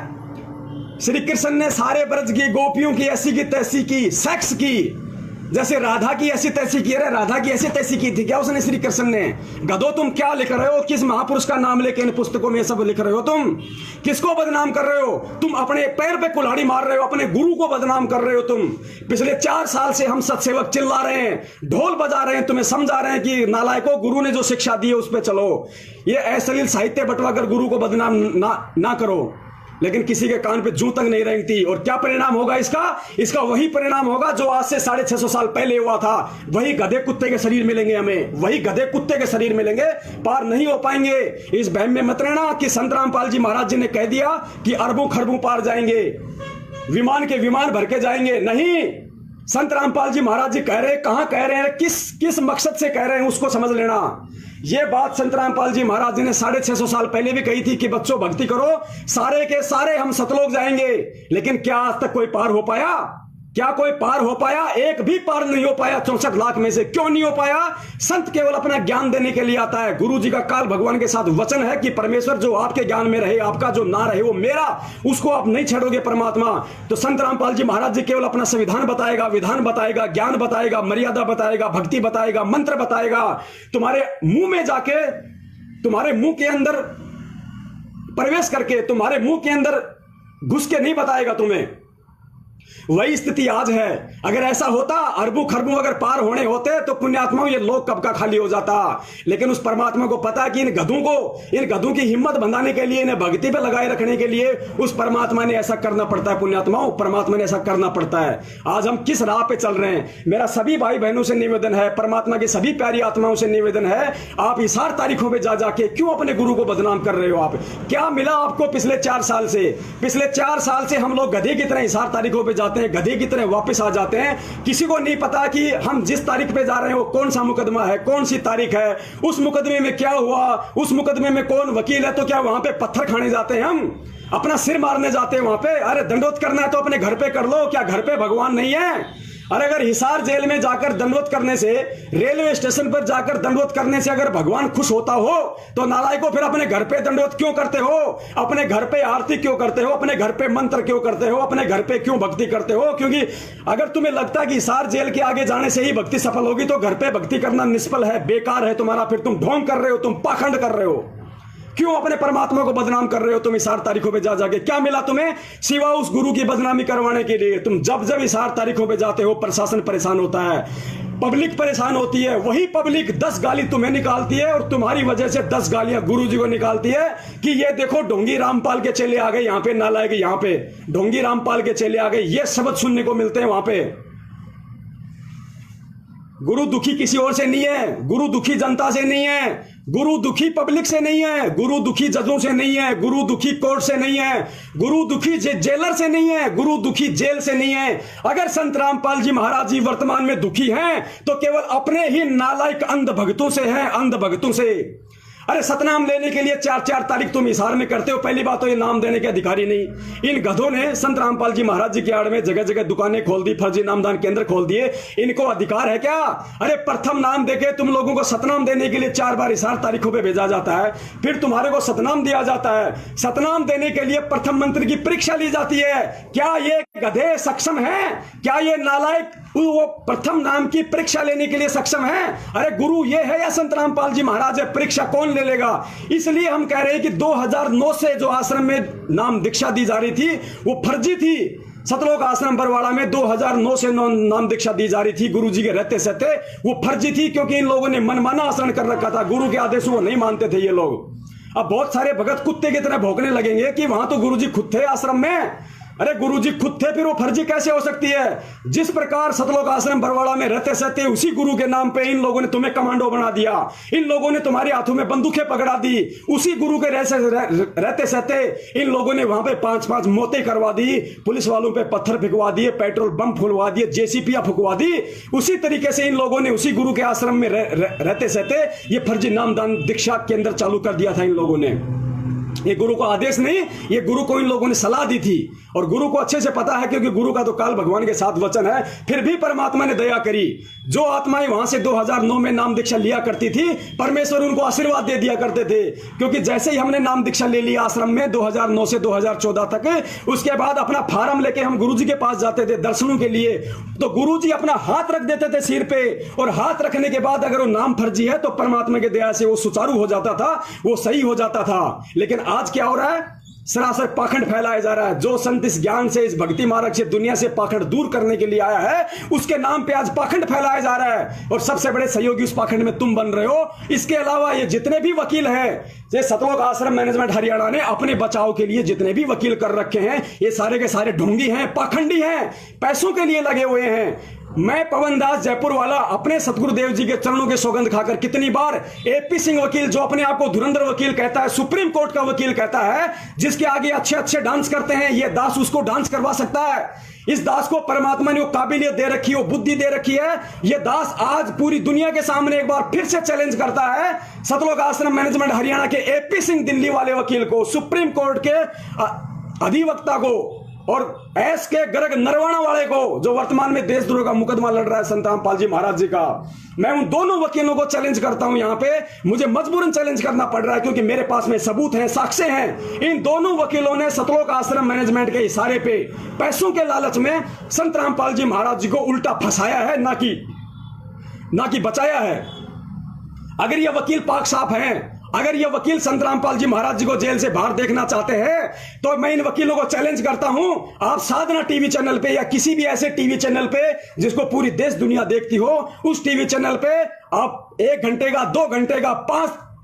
श्री कृष्ण ने सारे ब्रज की गोपियों की ऐसी की तैसी की, सेक्स की, जैसे राधा की ऐसी तैसी की। अरे राधा की ऐसी तैसी की थी क्या उसने श्री कृष्ण ने? गधो तुम क्या लिख रहे हो? किस महापुरुष का नाम लेके इन पुस्तकों में सब लिख रहे हो? तुम किसको बदनाम कर रहे हो? तुम अपने पैर पे कुल्हाड़ी मार रहे हो, अपने गुरु को बदनाम कर रहे हो। तुम पिछले 4 साल से हम सत्सेवक चिल्ला रहे हैं, ढोल बजा रहे हैं, तुम्हें समझा रहे हैं कि नालायकों, गुरु ने जो शिक्षा दी है उस पर चलो। ये अश्लील साहित्य बंटवा कर गुरु को बदनाम ना करो, लेकिन किसी के कान पे जूं तक नहीं रेंगती। और क्या परिणाम होगा इसका वही परिणाम होगा जो आज से 650 साल पहले हुआ था। वही गधे कुत्ते के शरीर मिलेंगे हमें, वही गधे कुत्ते के शरीर मिलेंगे, पार नहीं हो पाएंगे। इस बहम में मत रहना कि संत रामपाल जी महाराज जी ने कह दिया कि अरबों खरबों पार जाएंगे, विमान के विमान भर के जाएंगे। नहीं, संत रामपाल जी महाराज जी कह रहे हैं, कहां कह रहे हैं, किस मकसद से कह रहे हैं उसको समझ लेना। ये बात संत रामपाल जी महाराज जी ने 650 साल पहले भी कही थी कि बच्चों भक्ति करो, सारे के सारे हम सतलोक जाएंगे। लेकिन क्या आज तक कोई पार हो पाया? क्या कोई पार हो पाया? एक भी पार नहीं हो पाया 64 लाख में से। क्यों नहीं हो पाया? संत केवल अपना ज्ञान देने के लिए आता है। गुरु जी का काल भगवान के साथ वचन है कि परमेश्वर जो आपके ज्ञान में रहे, आपका जो ना रहे वो मेरा, उसको आप नहीं छेड़ोगे परमात्मा। तो संत रामपाल जी महाराज जी केवल अपना संविधान बताएगा, विधान बताएगा, ज्ञान बताएगा, मर्यादा बताएगा, भक्ति बताएगा, मंत्र बताएगा। तुम्हारे मुंह में जाके, तुम्हारे मुंह के अंदर प्रवेश करके, तुम्हारे मुंह के अंदर घुस के नहीं बताएगा तुम्हें। वही स्थिति आज है। अगर ऐसा होता, अरबों खरबों अगर पार होने होते तो पुण्यात्माओं ये लोक कब का खाली हो जाता। लेकिन उस परमात्मा को पता है कि इन गधों की हिम्मत बंधाने के लिए, इन्हें भक्ति पे लगाए रखने के लिए उस परमात्मा ने ऐसा करना पड़ता है। पुण्यात्माओं, परमात्मा ने ऐसा करना पड़ता है। आज हम किस राह पे चल रहे हैं? मेरा सभी भाई बहनों से निवेदन है, परमात्मा की सभी प्यारी आत्माओं से निवेदन है, आप इशार तारीखों में जा जाके क्यों अपने गुरु को बदनाम कर रहे हो? आप क्या मिला आपको पिछले 4 साल से? पिछले 4 साल से हम लोग गधे की तरह इशार तारीखों पे जाते हैं, गधे की तरह वापस आ जाते हैं। किसी को नहीं पता कि हम जिस तारीख पे जा रहे हैं वो कौन सा मुकदमा है, कौन सी तारीख है, उस मुकदमे में क्या हुआ, उस मुकदमे में कौन वकील है। तो क्या वहां पे पत्थर खाने जाते हैं? हम अपना सिर मारने जाते हैं वहां पे? अरे दंडोत करना है तो अपने घर पे कर लो। क्या घर पे भगवान नहीं है? अरे अगर हिसार जेल में जाकर दंडवत करने से, रेलवे स्टेशन पर जाकर दंडवत करने से अगर भगवान खुश होता हो तो नालायकों फिर अपने घर पे दंडवत क्यों करते हो? अपने घर पे आरती क्यों करते हो? अपने घर पे मंत्र क्यों करते हो? अपने घर पे क्यों भक्ति करते हो? क्योंकि अगर तुम्हें लगता है कि हिसार जेल के आगे जाने से ही भक्ति सफल होगी तो घर पे भक्ति करना निष्फल है, बेकार है तुम्हारा। फिर तुम ढोंग कर रहे हो, तुम पाखंड कर रहे हो। क्यों अपने परमात्मा को बदनाम कर रहे हो तुम इस 8 तारीखों पे जा जाके? क्या मिला तुम्हें सिवा उस गुरु की बदनामी करवाने के लिए? तुम जब जब इस 8 तारीखों पे जाते हो प्रशासन परेशान होता है, पब्लिक परेशान होती है, वही पब्लिक 10 गाली तुम्हें निकालती है और तुम्हारी वजह से 10 गालियां गुरुजी को निकालती है कि ये देखो ढोंगी रामपाल के चेले आ गए यहां पे, नालायक यहां पे ढोंगी रामपाल के चेले आ गए। ये शब्द सुनने को मिलते हैं वहां पे। गुरु दुखी किसी और से नहीं है, गुरु दुखी जनता से नहीं है, गुरु दुखी पब्लिक से नहीं है, गुरु दुखी जजों से नहीं है, गुरु दुखी कोर्ट से नहीं है, गुरु दुखी जेलर से नहीं है, गुरु दुखी जेल से नहीं है। अगर संत रामपाल जी महाराज जी वर्तमान में दुखी हैं तो केवल अपने ही नालायक अंध भक्तों से हैं, अंध भक्तों से। अरे सतनाम लेने के लिए 4-4 तारीख तुम इशार में करते हो। पहली बात तो ये नाम देने के अधिकारी नहीं। इन गधों ने संत रामपाल जी महाराज जी की आड़ में जगह जगह दुकानें खोल दी, फर्जी नामदान केंद्र खोल दिए। इनको अधिकार है क्या? अरे प्रथम नाम देके तुम लोगों को सतनाम देने के लिए 4 बार इशार तारीखों पे भेजा जाता है, फिर तुम्हारे को सतनाम दिया जाता है। सतनाम देने के लिए प्रथम मंत्र की परीक्षा ली जाती है। क्या ये गधे सक्षम है? क्या ये नालायक वो प्रथम नाम की परीक्षा लेने के लिए सक्षम है? अरे गुरु ये है या संत रामपाल जी महाराज है? परीक्षा कौन ले लेगा? इसलिए हम कह रहे हैं कि 2009 से जो आश्रम में नाम दीक्षा दी जा रही थी वो फर्जी थी। सतलोक आश्रम बरवाड़ा में 2009 से नाम दीक्षा दी जा रही थी गुरुजी के रहते सहते, वो फर्जी थी क्योंकि इन लोगों ने मनमाना आचरण कर रखा था। गुरु के आदेश वो नहीं मानते थे ये लोग। अब बहुत सारे भगत कुत्ते की तरह भौंकने लगेंगे कि वहां तो गुरुजी खुद थे आश्रम में। अरे गुरुजी खुद थे, फिर वो फर्जी कैसे हो सकती है? जिस प्रकार सतलोक आश्रम बरवाड़ा में रहते सहते उसी गुरु के नाम पे इन लोगों ने तुम्हें कमांडो बना दिया, इन लोगों ने तुम्हारे हाथों में बंदूकें पकड़ा दी। उसी गुरु के रहते सहते इन लोगों ने वहां पे 5-5 मौतें करवा दी, पुलिस वालों पे पत्थर फेंकवा दिए, पेट्रोल बम फुलवा दिए, जेसीपीआं फुकवा दी। उसी तरीके से इन लोगों ने उसी गुरु के आश्रम में रहते सहते ये फर्जी नामदान दीक्षा केंद्र चालू कर दिया था इन लोगों ने। ये गुरु को आदेश नहीं, ये गुरु को इन लोगों ने सलाह दी थी और गुरु को अच्छे से पता है क्योंकि गुरु का तो काल भगवान के साथ वचन है। फिर भी परमात्मा ने दया करी। जो आत्माएं वहां से 2009 में नाम दीक्षा लिया करती थी, परमेश्वर उनको आशीर्वाद दे दिया करते थे। क्योंकि जैसे ही हमने नाम दीक्षा ले लिया आश्रम में 2009 से 2014 तक, उसके बाद अपना फार्म लेके हम गुरुजी के पास जाते थे दर्शनों के लिए, तो गुरुजी अपना हाथ रख देते थे सिर पे, और हाथ रखने के बाद अगर वो नाम फर्जी है तो परमात्मा की दया से वो सुचारू हो जाता था, वो सही हो जाता था। लेकिन आज क्या हो रहा है? सरासर पाखंड फैलाया जा रहा है। जो संत इस ज्ञान से, इस भक्ति मार्ग से दुनिया से पाखंड दूर करने के लिए आया है, उसके नाम पे आज पाखंड फैलाया जा रहा है और सबसे बड़े सहयोगी उस पाखंड में तुम बन रहे हो। इसके अलावा ये जितने भी वकील हैं, ये सतलोक आश्रम मैनेजमेंट हरियाणा ने अपने बचाव के लिए जितने भी वकील कर रखे हैं, ये सारे के सारे ढोंगी हैं, पाखंडी हैं, पैसों के लिए लगे हुए हैं। मैं पवन दास जयपुर वाला अपने सतगुरुदेव जी के चरणों के सौगंध खाकर कितनी बार एपी सिंह वकील, जो अपने आप को धुरंधर वकील कहता है, सुप्रीम कोर्ट का वकील कहता है, जिसके आगे अच्छे अच्छे डांस करते हैं, ये दास उसको डांस करवा सकता है। इस दास को परमात्मा ने वो काबिलियत दे रखी है, वो बुद्धि दे रखी है। ये दास आज पूरी दुनिया के सामने एक बार फिर से चैलेंज करता है सतलोक आश्रम मैनेजमेंट हरियाणा के एपी सिंह दिल्ली वाले वकील को, सुप्रीम कोर्ट के अधिवक्ता को, और एस के गर्ग नरवाणा वाले को, जो वर्तमान में देशद्रोह का मुकदमा लड़ रहा है संत रामपाल जी महाराज जी का। मैं उन दोनों वकीलों को चैलेंज करता हूं। यहां पे मुझे मजबूरन चैलेंज करना पड़ रहा है क्योंकि मेरे पास में सबूत है, साक्ष्य हैं। इन दोनों वकीलों ने सतलोक आश्रम मैनेजमेंट के इशारे पे, पैसों के लालच में संत रामपाल जी महाराज जी को उल्टा फंसाया है, ना कि बचाया है। अगर ये वकील पाक साफ हैं, अगर ये वकील संत रामपाल जी महाराज जी को जेल से बाहर देखना चाहते हैं, तो मैं इन वकीलों को चैलेंज करता हूं, आप साधना टीवी चैनल पे या किसी भी ऐसे टीवी चैनल पे जिसको पूरी देश दुनिया देखती हो, उस टीवी चैनल पे आप 1 घंटे का, 2 घंटे का,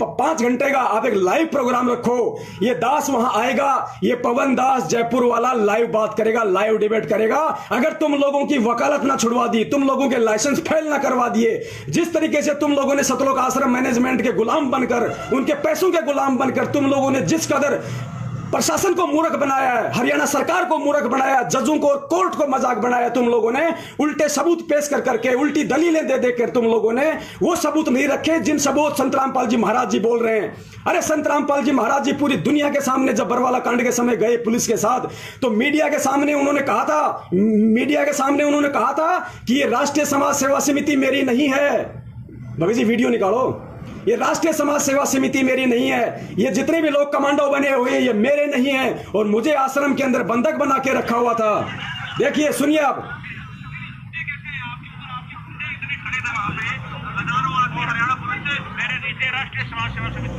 5 घंटे का आप एक लाइव प्रोग्राम रखो। ये दास वहां आएगा, ये पवन दास जयपुर वाला लाइव बात करेगा, लाइव डिबेट करेगा। अगर तुम लोगों की वकालत ना छुड़वा दी, तुम लोगों के लाइसेंस फेल ना करवा दिए, जिस तरीके से तुम लोगों ने सतलोक आश्रम मैनेजमेंट के गुलाम बनकर, उनके पैसों के गुलाम बनकर तुम लोगों ने जिस कदर प्रशासन को मूर्ख बनाया है, हरियाणा सरकार को मूर्ख बनाया, जजों को, कोर्ट को मजाक बनाया तुम लोगों ने, उल्टे सबूत पेश कर करके, उल्टी दलीलें दे देकर तुम लोगों ने वो सबूत नहीं रखे जिन सबूत संत रामपाल जी महाराज जी बोल रहे हैं। अरे संत रामपाल जी महाराज जी पूरी दुनिया के सामने जब बरवाला कांड के समय गए पुलिस के साथ, तो मीडिया के सामने उन्होंने कहा था कि ये राष्ट्रीय समाज सेवा समिति मेरी नहीं है। भगत जी वीडियो निकालो, ये राष्ट्रीय समाज सेवा समिति मेरी नहीं है, ये जितने भी लोग कमांडो बने हुए ये मेरे नहीं हैं, और मुझे आश्रम के अंदर बंधक बना के रखा हुआ था। देखिए, सुनिए आप। राष्ट्रीय समाज सेवा समिति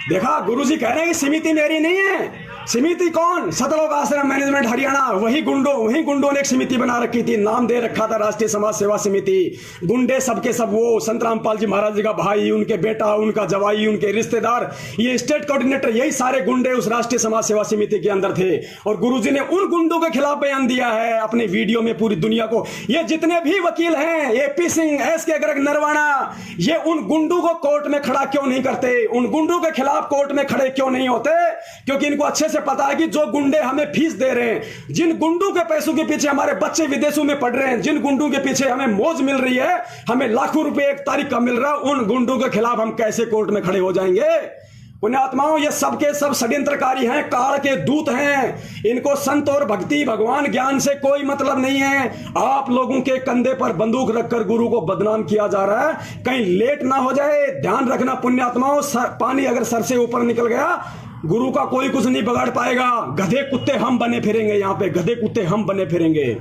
देखा, गुरुजी कह रहे हैं कि समिति मेरी नहीं है। समिति कौन? सतलोक आश्रम मैनेजमेंट हरियाणा, वही गुंडों ने एक समिति बना रखी थी, नाम दे रखा था राष्ट्रीय समाज सेवा समिति। गुंडे सबके सब वो संत रामपाल जी महाराज जी का भाई, उनके बेटा, उनका जवाई, उनके रिश्तेदार, ये स्टेट कोऑर्डिनेटर, यही सारे गुंडे उस राष्ट्रीय समाज सेवा समिति के अंदर थे। और गुरुजी ने उन गुंडों के खिलाफ बयान दिया है अपने वीडियो में पूरी दुनिया को। ये जितने भी वकील हैं, एपी सिंह, एसके गर्ग, नरवाना, ये उन गुंडों को कोर्ट में खड़ा क्यों नहीं करते? उन गुंडों के खिलाफ कोर्ट में खड़े क्यों नहीं होते? क्योंकि इनको अच्छे से पता है कि जो गुंडे हमें फीस दे रहे हैं, जिन गुंडों के पैसों के पीछे हमारे बच्चे विदेशों में पढ़ रहे हैं, जिन गुंडों के पीछे हमें मौज मिल रही है, हमें लाखों रुपए एक तारीख का मिल रहा है, उन गुंडों के खिलाफ हम कैसे कोर्ट में खड़े हो जाएंगे? पुण्यात्माओं, ये सबके सब षड्यंत्रकारी हैं, काल के दूत हैं। इनको संत और भक्ति, भगवान, ज्ञान से कोई मतलब नहीं है। आप लोगों के कंधे पर बंदूक रखकर गुरु को बदनाम किया जा रहा है। कहीं लेट ना हो जाए, ध्यान रखना पुण्यात्माओं। पानी अगर सर से ऊपर निकल गया, गुरु का कोई कुछ नहीं बिगाड़ पाएगा। गधे कुत्ते हम बने फिरेंगे, यहाँ पे गधे कुत्ते हम बने फिरेंगे।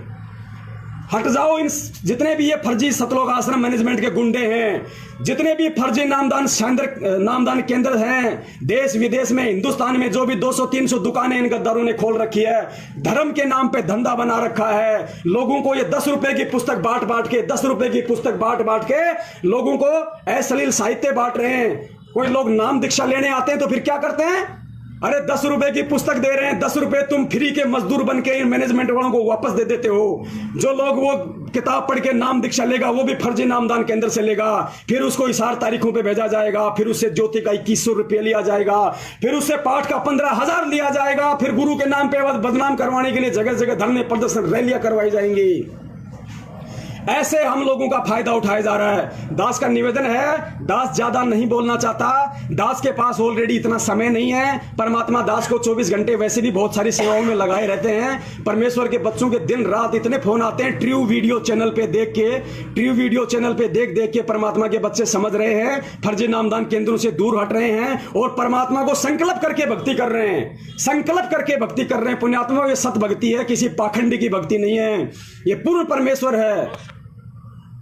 हट जाओ इन जितने भी ये फर्जी सतलोक आश्रम मैनेजमेंट के गुंडे हैं, जितने भी फर्जी नामदान केंद्र हैं, देश विदेश में, हिंदुस्तान में जो भी 200-300 दुकानें इन गद्दारों ने खोल रखी है, धर्म के नाम पे धंधा बना रखा है। लोगों को ये 10 रुपए की पुस्तक बांट के 10 रुपए की पुस्तक बांट के लोगों को अश्लील साहित्य बांट रहे हैं। कोई लोग नाम दीक्षा लेने आते हैं तो फिर क्या करते हैं? अरे 10 रुपए की पुस्तक दे रहे हैं, 10 रुपए तुम फ्री के मजदूर बन के इन मैनेजमेंट वालों को वापस दे देते हो। जो लोग वो किताब पढ़ के नाम दीक्षा लेगा, वो भी फर्जी नामदान केंद्र से लेगा, फिर उसको इशार तारीखों पे भेजा जाएगा, फिर उससे ज्योति का 2100 रुपये लिया जाएगा, फिर उससे पाठ का 15,000 लिया जाएगा, फिर गुरु के नाम पे बदनाम करवाने के लिए जगह जगह धरने, प्रदर्शन, रैलियां करवाई जाएंगी। ऐसे हम लोगों का फायदा उठाया जा रहा है। दास का निवेदन है, दास ज्यादा नहीं बोलना चाहता, दास के पास ऑलरेडी इतना समय नहीं है। परमात्मा दास को 24 घंटे वैसे भी बहुत सारी सेवाओं में लगाए रहते हैं। परमेश्वर के बच्चों के दिन रात इतने फोन आते हैं, ट्रू वीडियो चैनल पे देख के परमात्मा के बच्चे समझ रहे हैं, फर्जी नामदान केंद्रों से दूर हट रहे हैं और परमात्मा को संकल्प करके भक्ति कर रहे हैं। संकल्प करके भक्ति कर रहे हैं पुण्यात्मा। ये सत भक्ति है, किसी पाखंडी की भक्ति नहीं है। ये पूर्ण परमेश्वर है,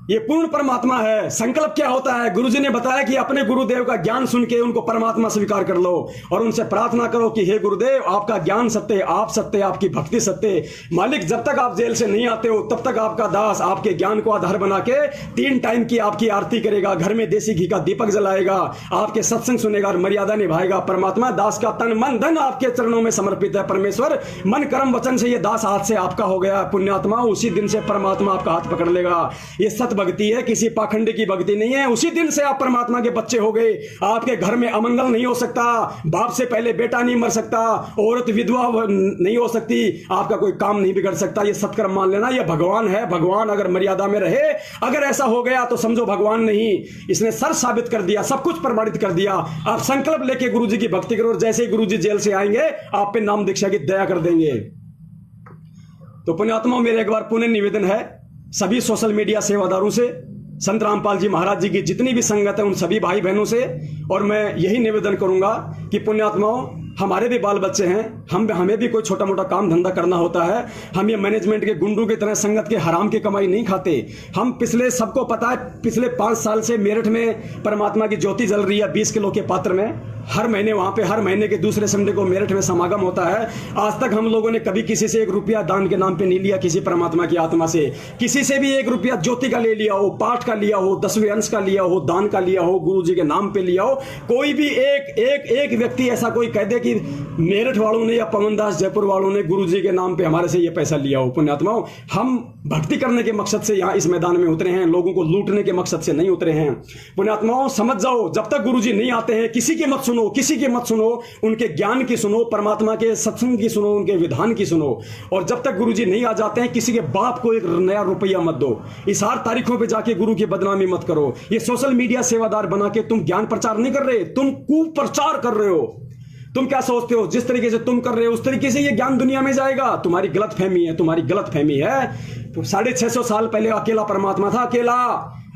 ये पूर्ण परमात्मा है। संकल्प क्या होता है? गुरुजी ने बताया कि अपने गुरुदेव का ज्ञान सुन के उनको परमात्मा स्वीकार कर लो और उनसे प्रार्थना करो कि हे गुरुदेव, आपका ज्ञान सत्य, आप सत्य, आपकी भक्ति सत्य। मालिक, जब तक आप जेल से नहीं आते हो तब तक आपका दास आपके ज्ञान को आधार बना के 3 टाइम की आपकी आरती करेगा, घर में देसी घी का दीपक जलाएगा, आपके सत्संग सुनेगा और मर्यादा निभाएगा। परमात्मा दास का तन मन धन आपके चरणों में समर्पित है। परमेश्वर, मन कर्म वचन से ये दास हाथ से आपका हो गया। पुण्यात्मा, उसी दिन से परमात्मा आपका हाथ पकड़ लेगा। ये सत भक्ति है, किसी पाखंड की भक्ति नहीं है। उसी दिन से आप परमात्मा के बच्चे हो गए। आपके घर में अमंगल नहीं हो सकता, बाप से पहले बेटा नहीं मर सकता, औरत विधवा नहीं हो सकती, आपका कोई काम नहीं बिगड़ सकता। ये सत्कर्म मान लेना, ये भगवान है। भगवान अगर मर्यादा में रहे, अगर ऐसा हो गया तो समझो भगवान नहीं, इसने सर साबित कर दिया, सब कुछ प्रमाणित कर दिया। आप संकल्प लेके गुरुजी की भक्ति करो और जैसे ही गुरुजी जेल से आएंगे आप पे नाम दीक्षा की दया कर देंगे। तो पुण्यात्मा, मेरे एक बार पुनः निवेदन है सभी सोशल मीडिया सेवादारों से, संत रामपाल जी महाराज जी की जितनी भी संगत है उन सभी भाई बहनों से, और मैं यही निवेदन करूंगा कि पुण्यात्माओं, हमारे भी बाल बच्चे हैं, हमें भी कोई छोटा मोटा काम धंधा करना होता है। हम ये मैनेजमेंट के गुंडों की तरह संगत के हराम की कमाई नहीं खाते। हम सबको पता है, पिछले 5 साल से मेरठ में परमात्मा की ज्योति जल रही है 20 किलो के पात्र में। हर महीने वहां पे, हर महीने के दूसरे संडे को मेरठ में समागम होता है। आज तक हम लोगों ने कभी किसी से 1 रुपया दान के नाम पे नहीं लिया, किसी परमात्मा की आत्मा से। किसी से भी 1 रुपया ज्योति का ले लिया हो, पाठ का लिया हो, 10वें अंश का लिया हो, दान का लिया हो, गुरु जी के नाम पे लिया हो, कोई भी एक व्यक्ति ऐसा कोई कह दे कि मेरठ वालों ने या पवनदास जयपुर वालों ने गुरु जी के नाम पे हमारे से ये पैसा लिया हो। पुण्यात्माओं, हम भक्ति करने के मकसद से यहाँ इस मैदान में उतरे हैं, लोगों को लूटने के मकसद से नहीं उतरे हैं। पुण्यात्माओं, समझ जाओ, जब तक गुरु जी नहीं आते हैं किसी की मत सुनो, किसी की मत सुनो, उनके ज्ञान की सुनो, परमात्मा के सत्संग की सुनो, उनके विधान की सुनो। और जब तक गुरु जी नहीं आ जाते हैं, किसी के बाप को 1 नया रुपया मत दो। इस हर तारीखों पे जाके गुरु की बदनामी मत करो। ये सोशल मीडिया सेवादार बना के तुम ज्ञान प्रचार नहीं कर रहे, तुम कुप्रचार कर रहे हो। तुम क्या सोचते हो जिस तरीके से तुम कर रहे हो उस तरीके से ये ज्ञान दुनिया में जाएगा? तुम्हारी गलत फहमी है, तुम्हारी गलत फहमी है। तो 650 साल पहले अकेला परमात्मा था, अकेला।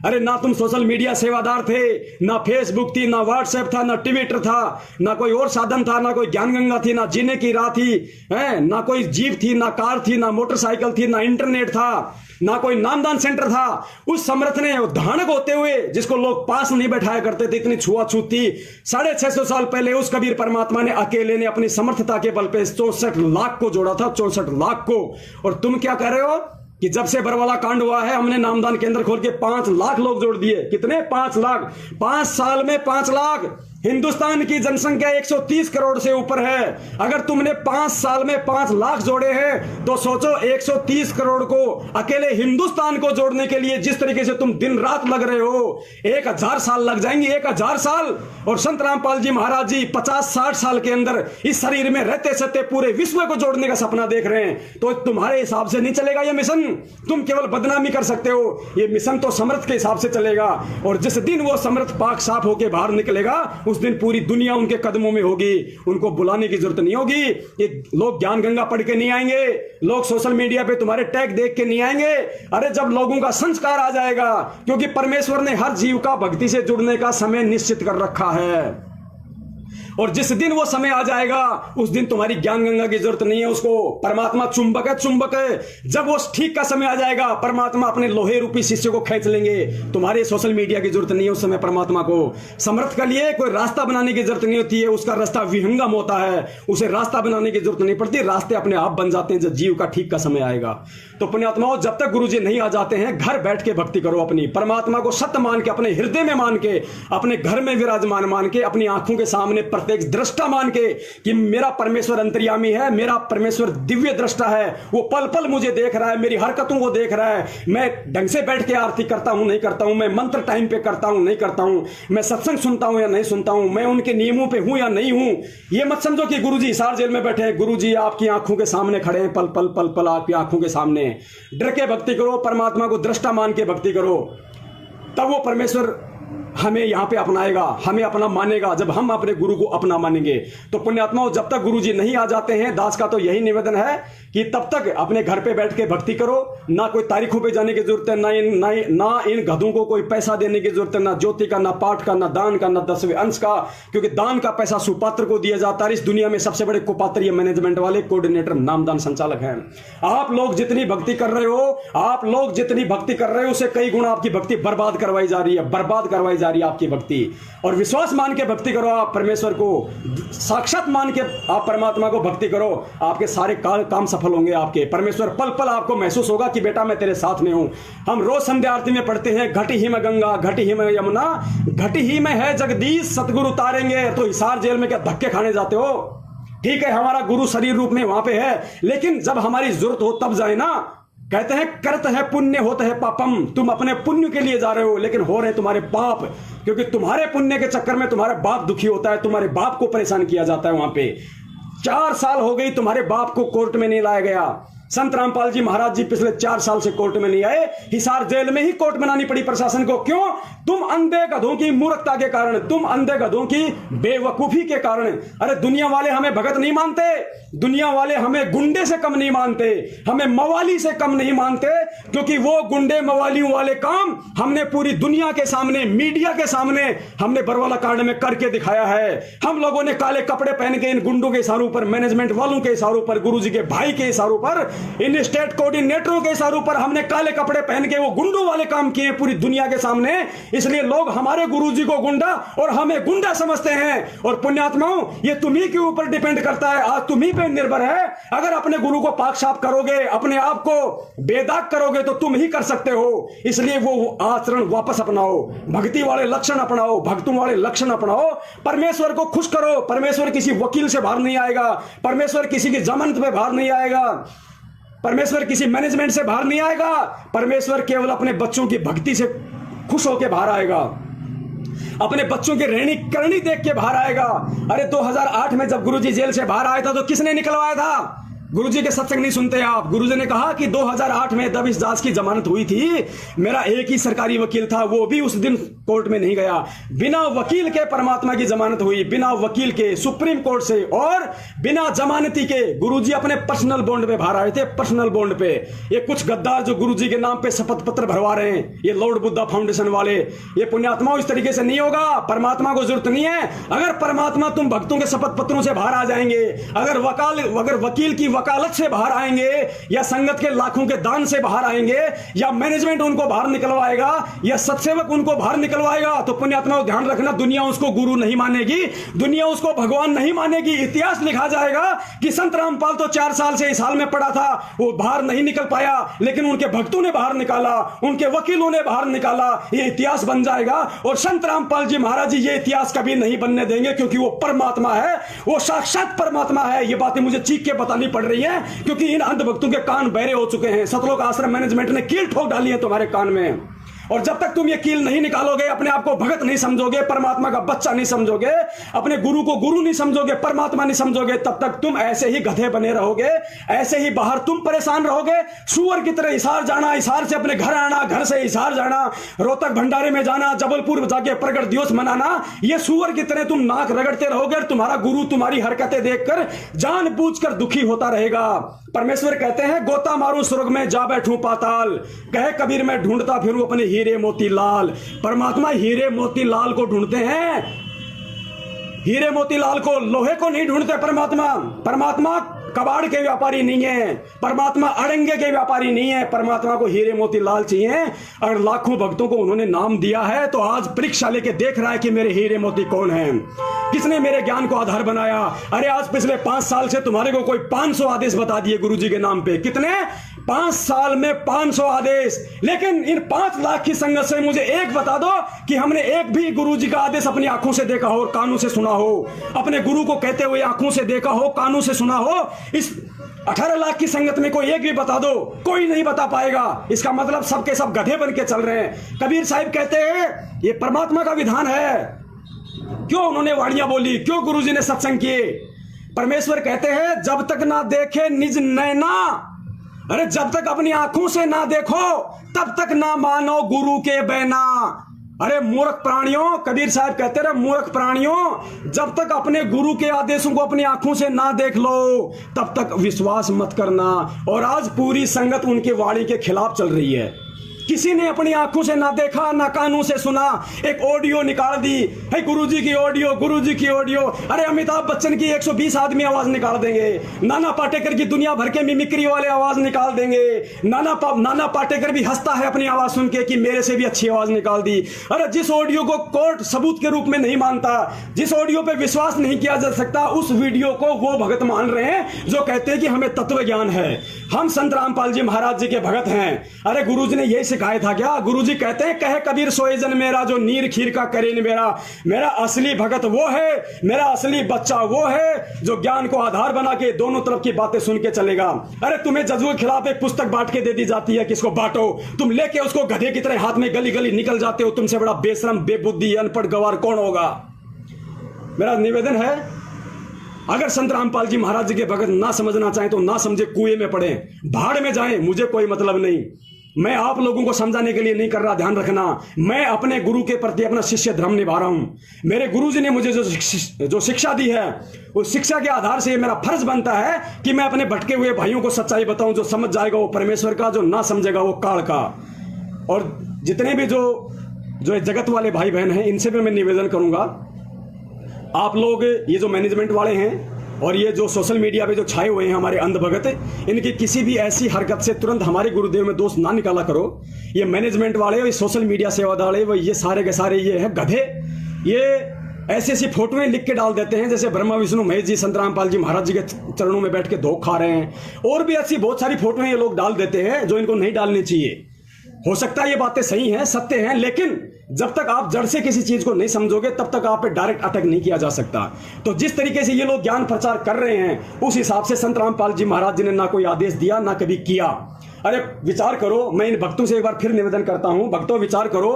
अरे ना तुम सोशल मीडिया सेवादार थे, ना फेसबुक थी, ना व्हाट्सएप था, ना ट्विटर था, ना कोई और साधन था, ना कोई ज्ञान गंगा थी, ना जीने की राह थी, ना कोई जीप थी, ना कार थी, ना मोटरसाइकिल थी, ना इंटरनेट था, ना कोई नामदान सेंटर था। उस समर्थ ने धानक होते हुए, जिसको लोग पास नहीं बैठाया करते थे, इतनी छुआछूत थी, 650 साल पहले उस कबीर परमात्मा ने अकेले ने अपनी समर्थता के बल पे 64 लाख को जोड़ा था, 64 लाख को। और तुम क्या कर रहे हो कि जब से बरवाला कांड हुआ है, हमने नामदान केंद्र खोल के 5 लाख लोग जोड़ दिए। कितने? 5 लाख। 5 साल में 5 लाख। हिंदुस्तान की जनसंख्या 130 करोड़ से ऊपर है। अगर तुमने 5 साल में 5 लाख जोड़े हैं तो सोचो 130 करोड़ को अकेले हिंदुस्तान को जोड़ने के लिए जिस तरीके से तुम दिन रात लग रहे हो, 1000 साल लग जाएंगे, 1000 साल। और संत रामपाल जी महाराज जी 50-60 साल के अंदर इस शरीर में रहते सहते पूरे विश्व को जोड़ने का सपना देख रहे हैं। तो तुम्हारे हिसाब से नहीं चलेगा ये मिशन, तुम केवल बदनामी कर सकते हो। ये मिशन तो समर्थ के हिसाब से चलेगा। और जिस दिन वो समर्थ पाक साफ होकर बाहर निकलेगा, उस दिन पूरी दुनिया उनके कदमों में होगी। उनको बुलाने की जरूरत नहीं होगी। ये लोग ज्ञान गंगा पढ़ के नहीं आएंगे, लोग सोशल मीडिया पे तुम्हारे टैग देख के नहीं आएंगे। अरे जब लोगों का संस्कार आ जाएगा, क्योंकि परमेश्वर ने हर जीव का भक्ति से जुड़ने का समय निश्चित कर रखा है। और जिस दिन वो समय आ जाएगा, उस दिन तुम्हारी ज्ञान गंगा की जरूरत नहीं है उसको। परमात्मा चुंबक है, चुंबक है। जब वो ठीक का समय आ जाएगा, परमात्मा अपने लोहे रूपी शिष्य को खींच लेंगे। तुम्हारे सोशल मीडिया की जरूरत नहीं है उस समय परमात्मा को। समर्थ के लिए कोई रास्ता बनाने की जरूरत नहीं होती है, उसका रास्ता विहंगम होता है, उसे रास्ता बनाने की जरूरत नहीं पड़ती। रास्ते अपने आप बन जाते हैं जब जीव का ठीक का समय आएगा। तो पुण्यात्माओं, जब तक गुरुजी नहीं आ जाते हैं, घर बैठ के भक्ति करो अपनी। परमात्मा को सत्य मान के, अपने हृदय में मान के, अपने घर में विराजमान मान के, अपनी आंखों के सामने प्रत्येक दृष्टा मान के कि मेरा परमेश्वर अंतर्यामी है, मेरा परमेश्वर दिव्य दृष्टा है, वो पल पल मुझे देख रहा है, मेरी हरकतों को देख रहा है। मैं ढंग से बैठ के आरती करता हूं नहीं करता हूं, मैं मंत्र टाइम पे करता हूं नहीं करता हूं, मैं सत्संग सुनता हूं या नहीं सुनता हूं, मैं उनके नियमों पे हूं या नहीं हूं। ये मत समझो कि गुरुजी हिसार जेल में बैठे हैं, गुरुजी आपकी आंखों के सामने खड़े हैं, पल पल पल पल आपकी आंखों के सामने। डर के भक्ति करो, परमात्मा को दृष्टा मान के भक्ति करो, तब वो परमेश्वर हमें यहां पे अपनाएगा, हमें अपना मानेगा। जब हम अपने गुरु को अपना मानेंगे तो पुण्यात्माओं, जब तक गुरुजी नहीं आ जाते हैं, दास का तो यही निवेदन है कि तब तक अपने घर पे बैठ के भक्ति करो। ना कोई तारीखों पे जाने की जरूरत है, ना इन गधों को कोई पैसा देने की जरूरत है, ना ज्योति का, ना पाठ का, ना दान का, ना 10वें अंश का, क्योंकि दान का पैसा सुपात्र को दिया जाता है। इस दुनिया में सबसे बड़े कुपात्र ये मैनेजमेंट वाले कोऑर्डिनेटर, नामदान संचालक हैं। आप लोग जितनी भक्ति कर रहे हो, आप लोग जितनी भक्ति कर रहे हो, उससे कई गुना आपकी भक्ति बर्बाद करवाई जा रही है, बर्बाद करवाई जा रही है आपकी भक्ति। और विश्वास मान के भक्ति करो, आप परमेश्वर को साक्षात मान के आप परमात्मा को भक्ति करो, आपके सारे काम सफल होंगे आपके। परमेश्वर पल पल आपको महसूस होगा कि बेटा मैं तेरे साथ में हूं। हम रोज संध्या आरती में पढ़ते हैं, घटी ही में गंगा, घटी ही में यमुना, घटी ही में है जगदीश, सतगुरु उतारेंगे। तो हिसार जेल में क्या धक्के खाने जाते हो? ठीक है, हमारा गुरु शरीर रूप में वहां पे है, लेकिन जब हमारी जरूरत हो तब जाए ना। कहते हैं करत है पुण्य होता है पापम। तुम अपने पुण्य के लिए जा रहे हो, लेकिन हो रहे तुम्हारे पाप, क्योंकि तुम्हारे पुण्य के चक्कर में तुम्हारा बाप दुखी होता है, तुम्हारे बाप को परेशान किया जाता है। वहां पे 4 साल हो गई तुम्हारे बाप को कोर्ट में नहीं लाया गया। संत रामपाल जी महाराज जी पिछले 4 साल से कोर्ट में नहीं आए। हिसार जेल में ही कोर्ट बनानी पड़ी प्रशासन को। क्यों? तुम अंधे गधों की मूर्खता के कारण, तुम अंधे गधों की बेवकूफी के कारण। अरे दुनिया वाले हमें भगत नहीं मानते, दुनिया वाले हमें गुंडे से कम नहीं मानते, हमें मवाली से कम नहीं मानते, क्योंकि वो गुंडे मवालियों वाले काम हमने पूरी दुनिया के सामने, मीडिया के सामने हमने बरवाला कांड में करके दिखाया है। हम लोगों ने काले कपड़े पहन के इन गुंडों के इशारों पर, मैनेजमेंट वालों के इशारों पर, गुरुजी के भाई के इशारों पर, इन स्टेट कोऑर्डिनेटरों के इशारों पर हमने काले कपड़े पहन के वो गुंडों वाले काम किए पूरी दुनिया के सामने। इसलिए लोग हमारे गुरुजी को गुंडा और हमें गुंडा समझते हैं। और पुण्यात्माओं, ये तुम्ही के ऊपर डिपेंड करता है, आज तुम्ही पे निर्भर है। अगर अपने गुरु को पाक साफ करोगे, अपने आप को बेदाग करोगे, तो तुम ही कर सकते हो। इसलिए वो आचरण वापस अपनाओ, भक्ति वाले लक्षण अपनाओ, भक्तों वाले लक्षण अपनाओ, परमेश्वर को खुश करो। परमेश्वर किसी वकील से बाहर नहीं आएगा, परमेश्वर किसी की जमानत पे बाहर नहीं आएगा, परमेश्वर किसी मैनेजमेंट से बाहर नहीं आएगा। परमेश्वर केवल अपने बच्चों की भक्ति से खुश होकर बाहर आएगा, अपने बच्चों की रहनी करनी देख के बाहर आएगा। अरे 2008 में जब गुरुजी जेल से बाहर आया था तो किसने निकलवाया था? गुरुजी के सत्संग नहीं सुनते आप। गुरुजी ने कहा कि 2008 में दबिश दास की जमानत हुई थी, मेरा एक ही सरकारी वकील था, वो भी उस दिन कोर्ट में नहीं गया। बिना वकील के परमात्मा की जमानत हुई, बिना वकील के सुप्रीम कोर्ट से, और बिना जमानती के गुरुजी अपने पर्सनल बॉन्ड पे बाहर आए थे, पर्सनल बॉन्ड पे। ये कुछ गद्दार जो गुरुजी के नाम पे शपथ पत्र भरवा रहे हैं, ये लॉर्ड बुद्धा फाउंडेशन वाले, ये पुण्यात्माओं इस तरीके से नहीं होगा। परमात्मा को जरूरत नहीं है। अगर परमात्मा तुम भक्तों के शपथ पत्रों से बाहर आ जाएंगे, अगर वकील की वकालत से बाहर आएंगे, या संगत के लाखों के दान से बाहर आएंगे, या मैनेजमेंट उनको बाहर निकलवाएगा, या सत्सेवक उनको बाहर निकलवाएगा, तो पुण्यात्माओं ध्यान रखना, दुनिया उसको गुरु नहीं मानेगी, दुनिया उसको भगवान नहीं मानेगी। इतिहास लिखा जाएगा कि संत रामपाल तो 4 साल से इस हाल में पड़ा था, वो बाहर नहीं निकल पाया, लेकिन उनके भक्तों ने बाहर निकाला, उनके वकीलों ने बाहर निकाला। ये इतिहास बन जाएगा। और संत रामपाल जी महाराज जी ये इतिहास कभी नहीं बनने देंगे, क्योंकि वो परमात्मा है, वो साक्षात परमात्मा है। ये बातें मुझे चीख के बतानी पड़ रही है, क्योंकि इन अंधभक्तों के कान बहरे हो चुके हैं। सतलोक आश्रम मैनेजमेंट ने कील ठोक डाली है तुम्हारे कान में। और जब तक तुम ये कील नहीं निकालोगे, अपने आप को भगत नहीं समझोगे, परमात्मा का बच्चा नहीं समझोगे, अपने गुरु को गुरु नहीं समझोगे, परमात्मा नहीं समझोगे, तब तक तुम ऐसे ही गधे बने रहोगे, ऐसे ही बाहर तुम परेशान रहोगे। सूअर की तरह हिसार जाना, हिसार से अपने घर आना, घर से हिसार जाना, रोहतक भंडारे में जाना, जबलपुर जाके प्रगट दिवस मनाना, ये सूअर की तरह तुम नाक रगड़ते रहोगे। और तुम्हारा गुरु तुम्हारी हरकतें देखकर जानबूझकर दुखी होता रहेगा। परमेश्वर कहते हैं, गोता मारूं स्वर्ग में जा बैठूं पाताल, कहे कबीर मैं ढूंढता फिरूं अपने हीरे मोती लाल। परमात्मा हीरे मोती लाल को ढूंढते हैं, हीरे मोती लाल को, लोहे को नहीं ढूंढते। परमात्मा कबाड़ के व्यापारी नहीं है, परमात्मा अड़ंगे के व्यापारी नहीं है। परमात्मा को हीरे मोती लाल चाहिए। और लाखों भक्तों को उन्होंने नाम दिया है, तो आज परीक्षा लेके देख रहा है कि मेरे हीरे मोती कौन हैं, किसने मेरे ज्ञान को आधार बनाया। अरे आज पिछले 5 साल से तुम्हारे को कोई 500 आदेश बता दिए गुरुजी के नाम पे। कितने? 5 साल में 500 आदेश। लेकिन इन 5 लाख की संगत से मुझे एक बता दो कि हमने एक भी गुरुजी का आदेश अपनी आंखों से देखा हो, कानों से सुना हो, अपने गुरु को कहते हुए आंखों से देखा हो, कानों से सुना हो। इस 18 लाख की संगत में कोई एक भी बता दो, कोई नहीं बता पाएगा। इसका मतलब सबके सब गधे बन के चल रहे हैं। कबीर साहिब कहते हैं ये परमात्मा का विधान है। क्यों उन्होंने वाणियां बोली, क्यों गुरुजी ने सत्संग किए? परमेश्वर कहते हैं, जब तक ना देखे निज नैना, अरे जब तक अपनी आंखों से ना देखो तब तक ना मानो गुरु के बैना। अरे मूर्ख प्राणियों, कबीर साहब कहते रहे, मूर्ख प्राणियों, जब तक अपने गुरु के आदेशों को अपनी आंखों से ना देख लो तब तक विश्वास मत करना। और आज पूरी संगत उनके वाणी के खिलाफ चल रही है। किसी ने अपनी आंखों से ना देखा, ना कानों से सुना, एक ऑडियो निकाल दी है गुरुजी की ऑडियो, गुरुजी की ऑडियो। अरे अमिताभ बच्चन की 120 आदमी आवाज निकाल देंगे, नाना पाटेकर की दुनिया भर के मिमिक्री वाले आवाज निकाल देंगे। नाना पाटेकर भी हंसता है अपनी आवाज सुन के कि मेरे से भी अच्छी आवाज निकाल दी। अरे जिस ऑडियो को कोर्ट सबूत के रूप में नहीं मानता, जिस ऑडियो पे विश्वास नहीं किया जा सकता, उस वीडियो को वो भगत मान रहे हैं जो कहते हैं कि हमें तत्व ज्ञान है, हम संत रामपाल जी महाराज जी के भगत हैं। अरे गुरुजी ने यही सिखाया था क्या? गुरुजी कहते हैं, कहे कबीर सोए जन मेरा जो नीर खीर का करे न मेरा। मेरा असली भगत वो है, मेरा असली बच्चा वो है जो ज्ञान को आधार बना के दोनों तरफ की बातें सुन के चलेगा। अरे तुम्हें जज्बों के खिलाफ एक पुस्तक बांट के दे दी जाती है, किसको बांटो, तुम लेके उसको गधे की तरह हाथ में गली गली निकल जाते हो। तुमसे बड़ा बेशरम, बेबुद्धि, अनपढ़ गवार कौन होगा? मेरा निवेदन है, अगर संत रामपाल जी महाराज जी के भगत ना समझना चाहें तो ना समझे, कुएं में पड़े, भाड़ में जाएं, मुझे कोई मतलब नहीं। मैं आप लोगों को समझाने के लिए नहीं कर रहा, ध्यान रखना। मैं अपने गुरु के प्रति अपना शिष्य धर्म निभा रहा हूं। मेरे गुरुजी ने मुझे जो शिक्षा दी है, उस शिक्षा के आधार से मेरा फर्ज बनता है कि मैं अपने भटके हुए भाइयों को सच्चाई बताऊं। जो समझ जाएगा वो परमेश्वर का, जो ना समझेगा वो काल का। और जितने भी जो जगत वाले भाई बहन हैं, इनसे भी मैं निवेदन करूंगा, आप लोग ये जो मैनेजमेंट वाले हैं और ये जो सोशल मीडिया पे जो छाए हुए हैं हमारे अंधभगत, इनकी किसी भी ऐसी हरकत से तुरंत हमारे गुरुदेव में दोष ना निकाला करो। ये मैनेजमेंट वाले, ये सोशल मीडिया सेवा वाले, वो ये सारे के सारे ये है गधे। ये ऐसी ऐसी फोटोएं लिख के डाल देते हैं जैसे ब्रह्मा विष्णु महेश जी संत रामपाल जी महाराज जी के चरणों में बैठ के धोख खा रहे हैं। और भी ऐसी बहुत सारी फोटोएं ये लोग डाल देते हैं जो इनको नहीं डालनी चाहिए। हो सकता है ये बातें सही हैं, सत्य हैं, लेकिन जब तक आप जड़ से किसी चीज को नहीं समझोगे तब तक आप पे डायरेक्ट अटैक नहीं किया जा सकता। तो जिस तरीके से ये लोग ज्ञान प्रचार कर रहे हैं, उस हिसाब से संत रामपाल जी महाराज जी ने ना कोई आदेश दिया, ना कभी किया। अरे विचार करो, मैं इन भक्तों से एक बार फिर निवेदन करता हूं, भक्तों विचार करो,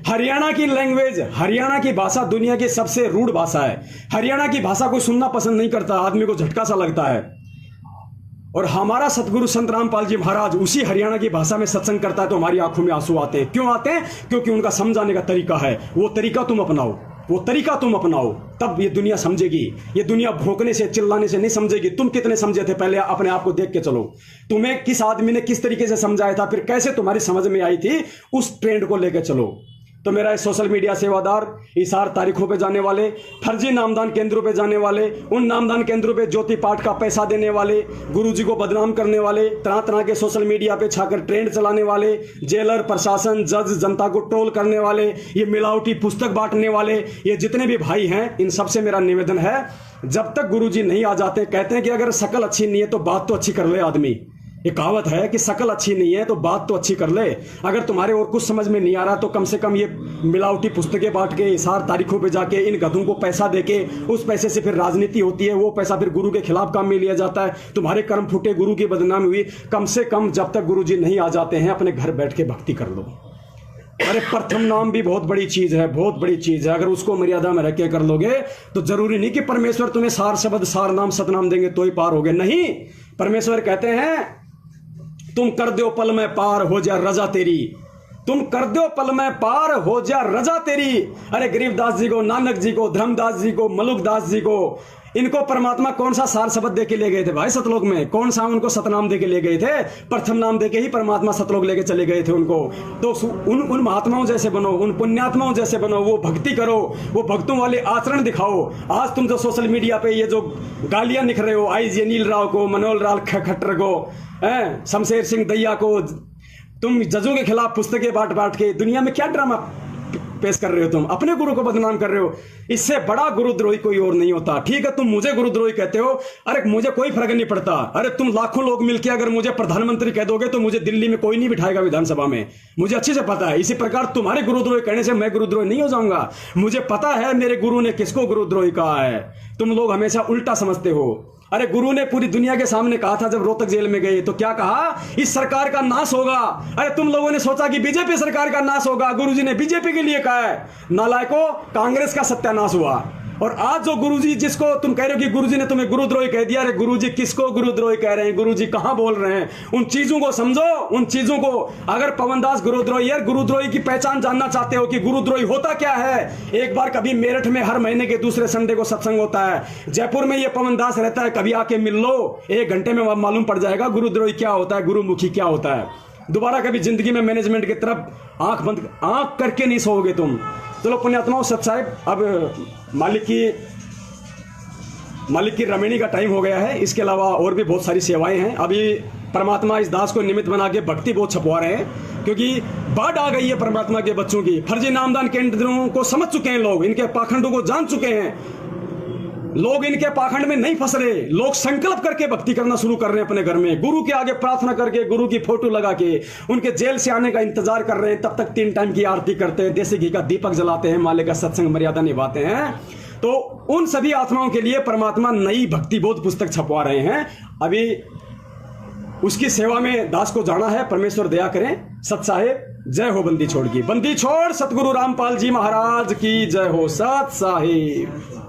हरियाणा की लैंग्वेज, हरियाणा की भाषा दुनिया की सबसे रूढ़ भाषा है। हरियाणा की भाषा कोई सुनना पसंद नहीं करता, आदमी को झटका सा लगता है। और हमारा सतगुरु संत रामपाल जी महाराज उसी हरियाणा की भाषा में सत्संग करता है तो हमारी आंखों में आंसू आते हैं। क्यों आते हैं? क्योंकि उनका समझाने का तरीका है, वो तरीका तुम अपनाओ, वो तरीका तुम अपनाओ, तब ये दुनिया समझेगी। ये दुनिया भौंकने से चिल्लाने से नहीं समझेगी। तुम कितने समझे थे पहले अपने आप को देख के चलो। तुम्हें किस आदमी ने किस तरीके से समझाया था, फिर कैसे तुम्हारी समझ में आई थी, उस ट्रेंड को लेकर चलो। तो मेरा सोशल मीडिया सेवादार, इशार तारीखों पे जाने वाले, फर्जी नामदान केंद्रों पे जाने वाले, उन नामदान केंद्रों पे ज्योति पाठ का पैसा देने वाले, गुरुजी को बदनाम करने वाले, तरह तरह के सोशल मीडिया पे छाकर ट्रेंड चलाने वाले, जेलर, प्रशासन, जज, जनता को ट्रोल करने वाले, ये मिलावटी पुस्तक बांटने वाले, ये जितने भी भाई हैं, इन सबसे मेरा निवेदन है, जब तक गुरुजी नहीं आ जाते, कहते हैं कि अगर शकल अच्छी नहीं है तो बात तो अच्छी कर ले आदमी। ये कहावत है कि शकल अच्छी नहीं है तो बात तो अच्छी कर ले। अगर तुम्हारे और कुछ समझ में नहीं आ रहा तो कम से कम ये मिलावटी पुस्तकें बांट के, इशार तारीखों पे जाके, इन गधों को पैसा देके, उस पैसे से फिर राजनीति होती है, वो पैसा फिर गुरु के खिलाफ काम में लिया जाता है, तुम्हारे कर्म फूटे, गुरु की बदनामी हुई। कम से कम जब तक गुरु जी नहीं आ जाते हैं, अपने घर बैठ के भक्ति कर लो। अरे प्रथम नाम भी बहुत बड़ी चीज है, बहुत बड़ी चीज है। अगर उसको मर्यादा में रख के कर लोगे तो जरूरी नहीं कि परमेश्वर तुम्हें सार शब्द, सार नाम, सतनाम देंगे तो ही पार होगे। नहीं, परमेश्वर कहते हैं तुम कर दो पल में पार हो जा रजा तेरी, तुम कर दो पल में पार हो जा रजा तेरी। अरे गरीबदास जी को, नानक जी को, धर्मदास जी को, मलुकदास जी को, इनको परमात्मा कौन सा सार शब्द दे के ले गए थे भाई सतलोक में? कौन सा उनको सतनाम दे के ले गए थे? प्रथम नाम दे के ही परमात्मा सतलोक लेके चले गए थे उनको। तो उन महात्माओं जैसे बनो, उन पुण्यात्माओं जैसे बनो, वो भक्ति करो, वो भक्तों वाले आचरण दिखाओ। आज तुम जो सोशल मीडिया पे ये जो गालियां निख रहे हो, आई नील राव को, मनोहर लाल खट्टर को, शमशेर सिंह दैया को, तुम जजों के खिलाफ पुस्तकें बांट बांट के दुनिया में क्या ड्रामा पेश कर रहे हो? तुम अपने गुरु को बदनाम कर रहे हो। इससे बड़ा गुरुद्रोही कोई और नहीं होता। ठीक है, तुम मुझे गुरुद्रोही कहते हो, अरे मुझे कोई फर्क नहीं पड़ता। अरे तुम लाखों लोग मिलकर अगर मुझे प्रधानमंत्री कह दोगे तो मुझे दिल्ली में कोई नहीं बिठाएगा विधानसभा में, मुझे अच्छे से पता है। इसी प्रकार तुम्हारे गुरुद्रोही कहने से मैं गुरुद्रोही नहीं हो जाऊंगा। मुझे पता है मेरे गुरु ने किसको गुरुद्रोही कहा है। तुम लोग हमेशा उल्टा समझते हो। अरे गुरु ने पूरी दुनिया के सामने कहा था जब रोहतक जेल में गए, तो क्या कहा? इस सरकार का नाश होगा। अरे तुम लोगों ने सोचा कि बीजेपी सरकार का नाश होगा, गुरुजी ने बीजेपी के लिए कहा है। नालायकों, कांग्रेस का सत्यानाश हुआ। और आज जो गुरुजी, जिसको तुम कह रहे हो कि गुरुजी ने तुम्हें गुरुद्रोही कह दिया, अरे गुरुजी किसको गुरुद्रोही कह रहे हैं? गुरुजी कहां बोल रहे हैं? उन चीजों को समझो, उन चीजों को। अगर पवनदास गुरुद्रोही है, गुरुद्रोही की पहचान जानना चाहते हो कि गुरुद्रोही होता क्या है, एक बार कभी मेरठ में हर महीने के दूसरे संडे को सत्संग होता है, जयपुर में ये पवनदास रहता है, कभी आके मिल लो, 1 घंटे में मालूम पड़ जाएगा गुरुद्रोही क्या होता है, गुरुमुखी क्या होता है। दोबारा कभी जिंदगी में मैनेजमेंट की तरफ आंख करके नहीं सोओगे तुम। चलो पुण्यात्माओं, सत साहिब, अब मालिक की रमणी का टाइम हो गया है। इसके अलावा और भी बहुत सारी सेवाएं हैं। अभी परमात्मा इस दास को निमित्त बना के भक्ति बहुत छपवा रहे हैं, क्योंकि बाढ़ आ गई है परमात्मा के बच्चों की। फर्जी नामदान केंद्रों को समझ चुके हैं लोग, इनके पाखंडों को जान चुके हैं लोग, इनके पाखंड में नहीं फंस रहे। लोग संकल्प करके भक्ति करना शुरू कर रहे हैं अपने घर में, गुरु के आगे प्रार्थना करके, गुरु की फोटो लगा के, उनके जेल से आने का इंतजार कर रहे हैं। तब तक 3 टाइम की आरती करते हैं, देसी घी का दीपक जलाते हैं, माले का सत्संग मर्यादा निभाते हैं। तो उन सभी आत्माओं के लिए परमात्मा नई भक्ति बोध पुस्तक छपवा रहे हैं। अभी उसकी सेवा में दास को जाना है। परमेश्वर दया करें। सत साहेब, जय हो बंदी छोड़ की। बंदी छोड़ सतगुरु रामपाल जी महाराज की जय हो। सत साहेब।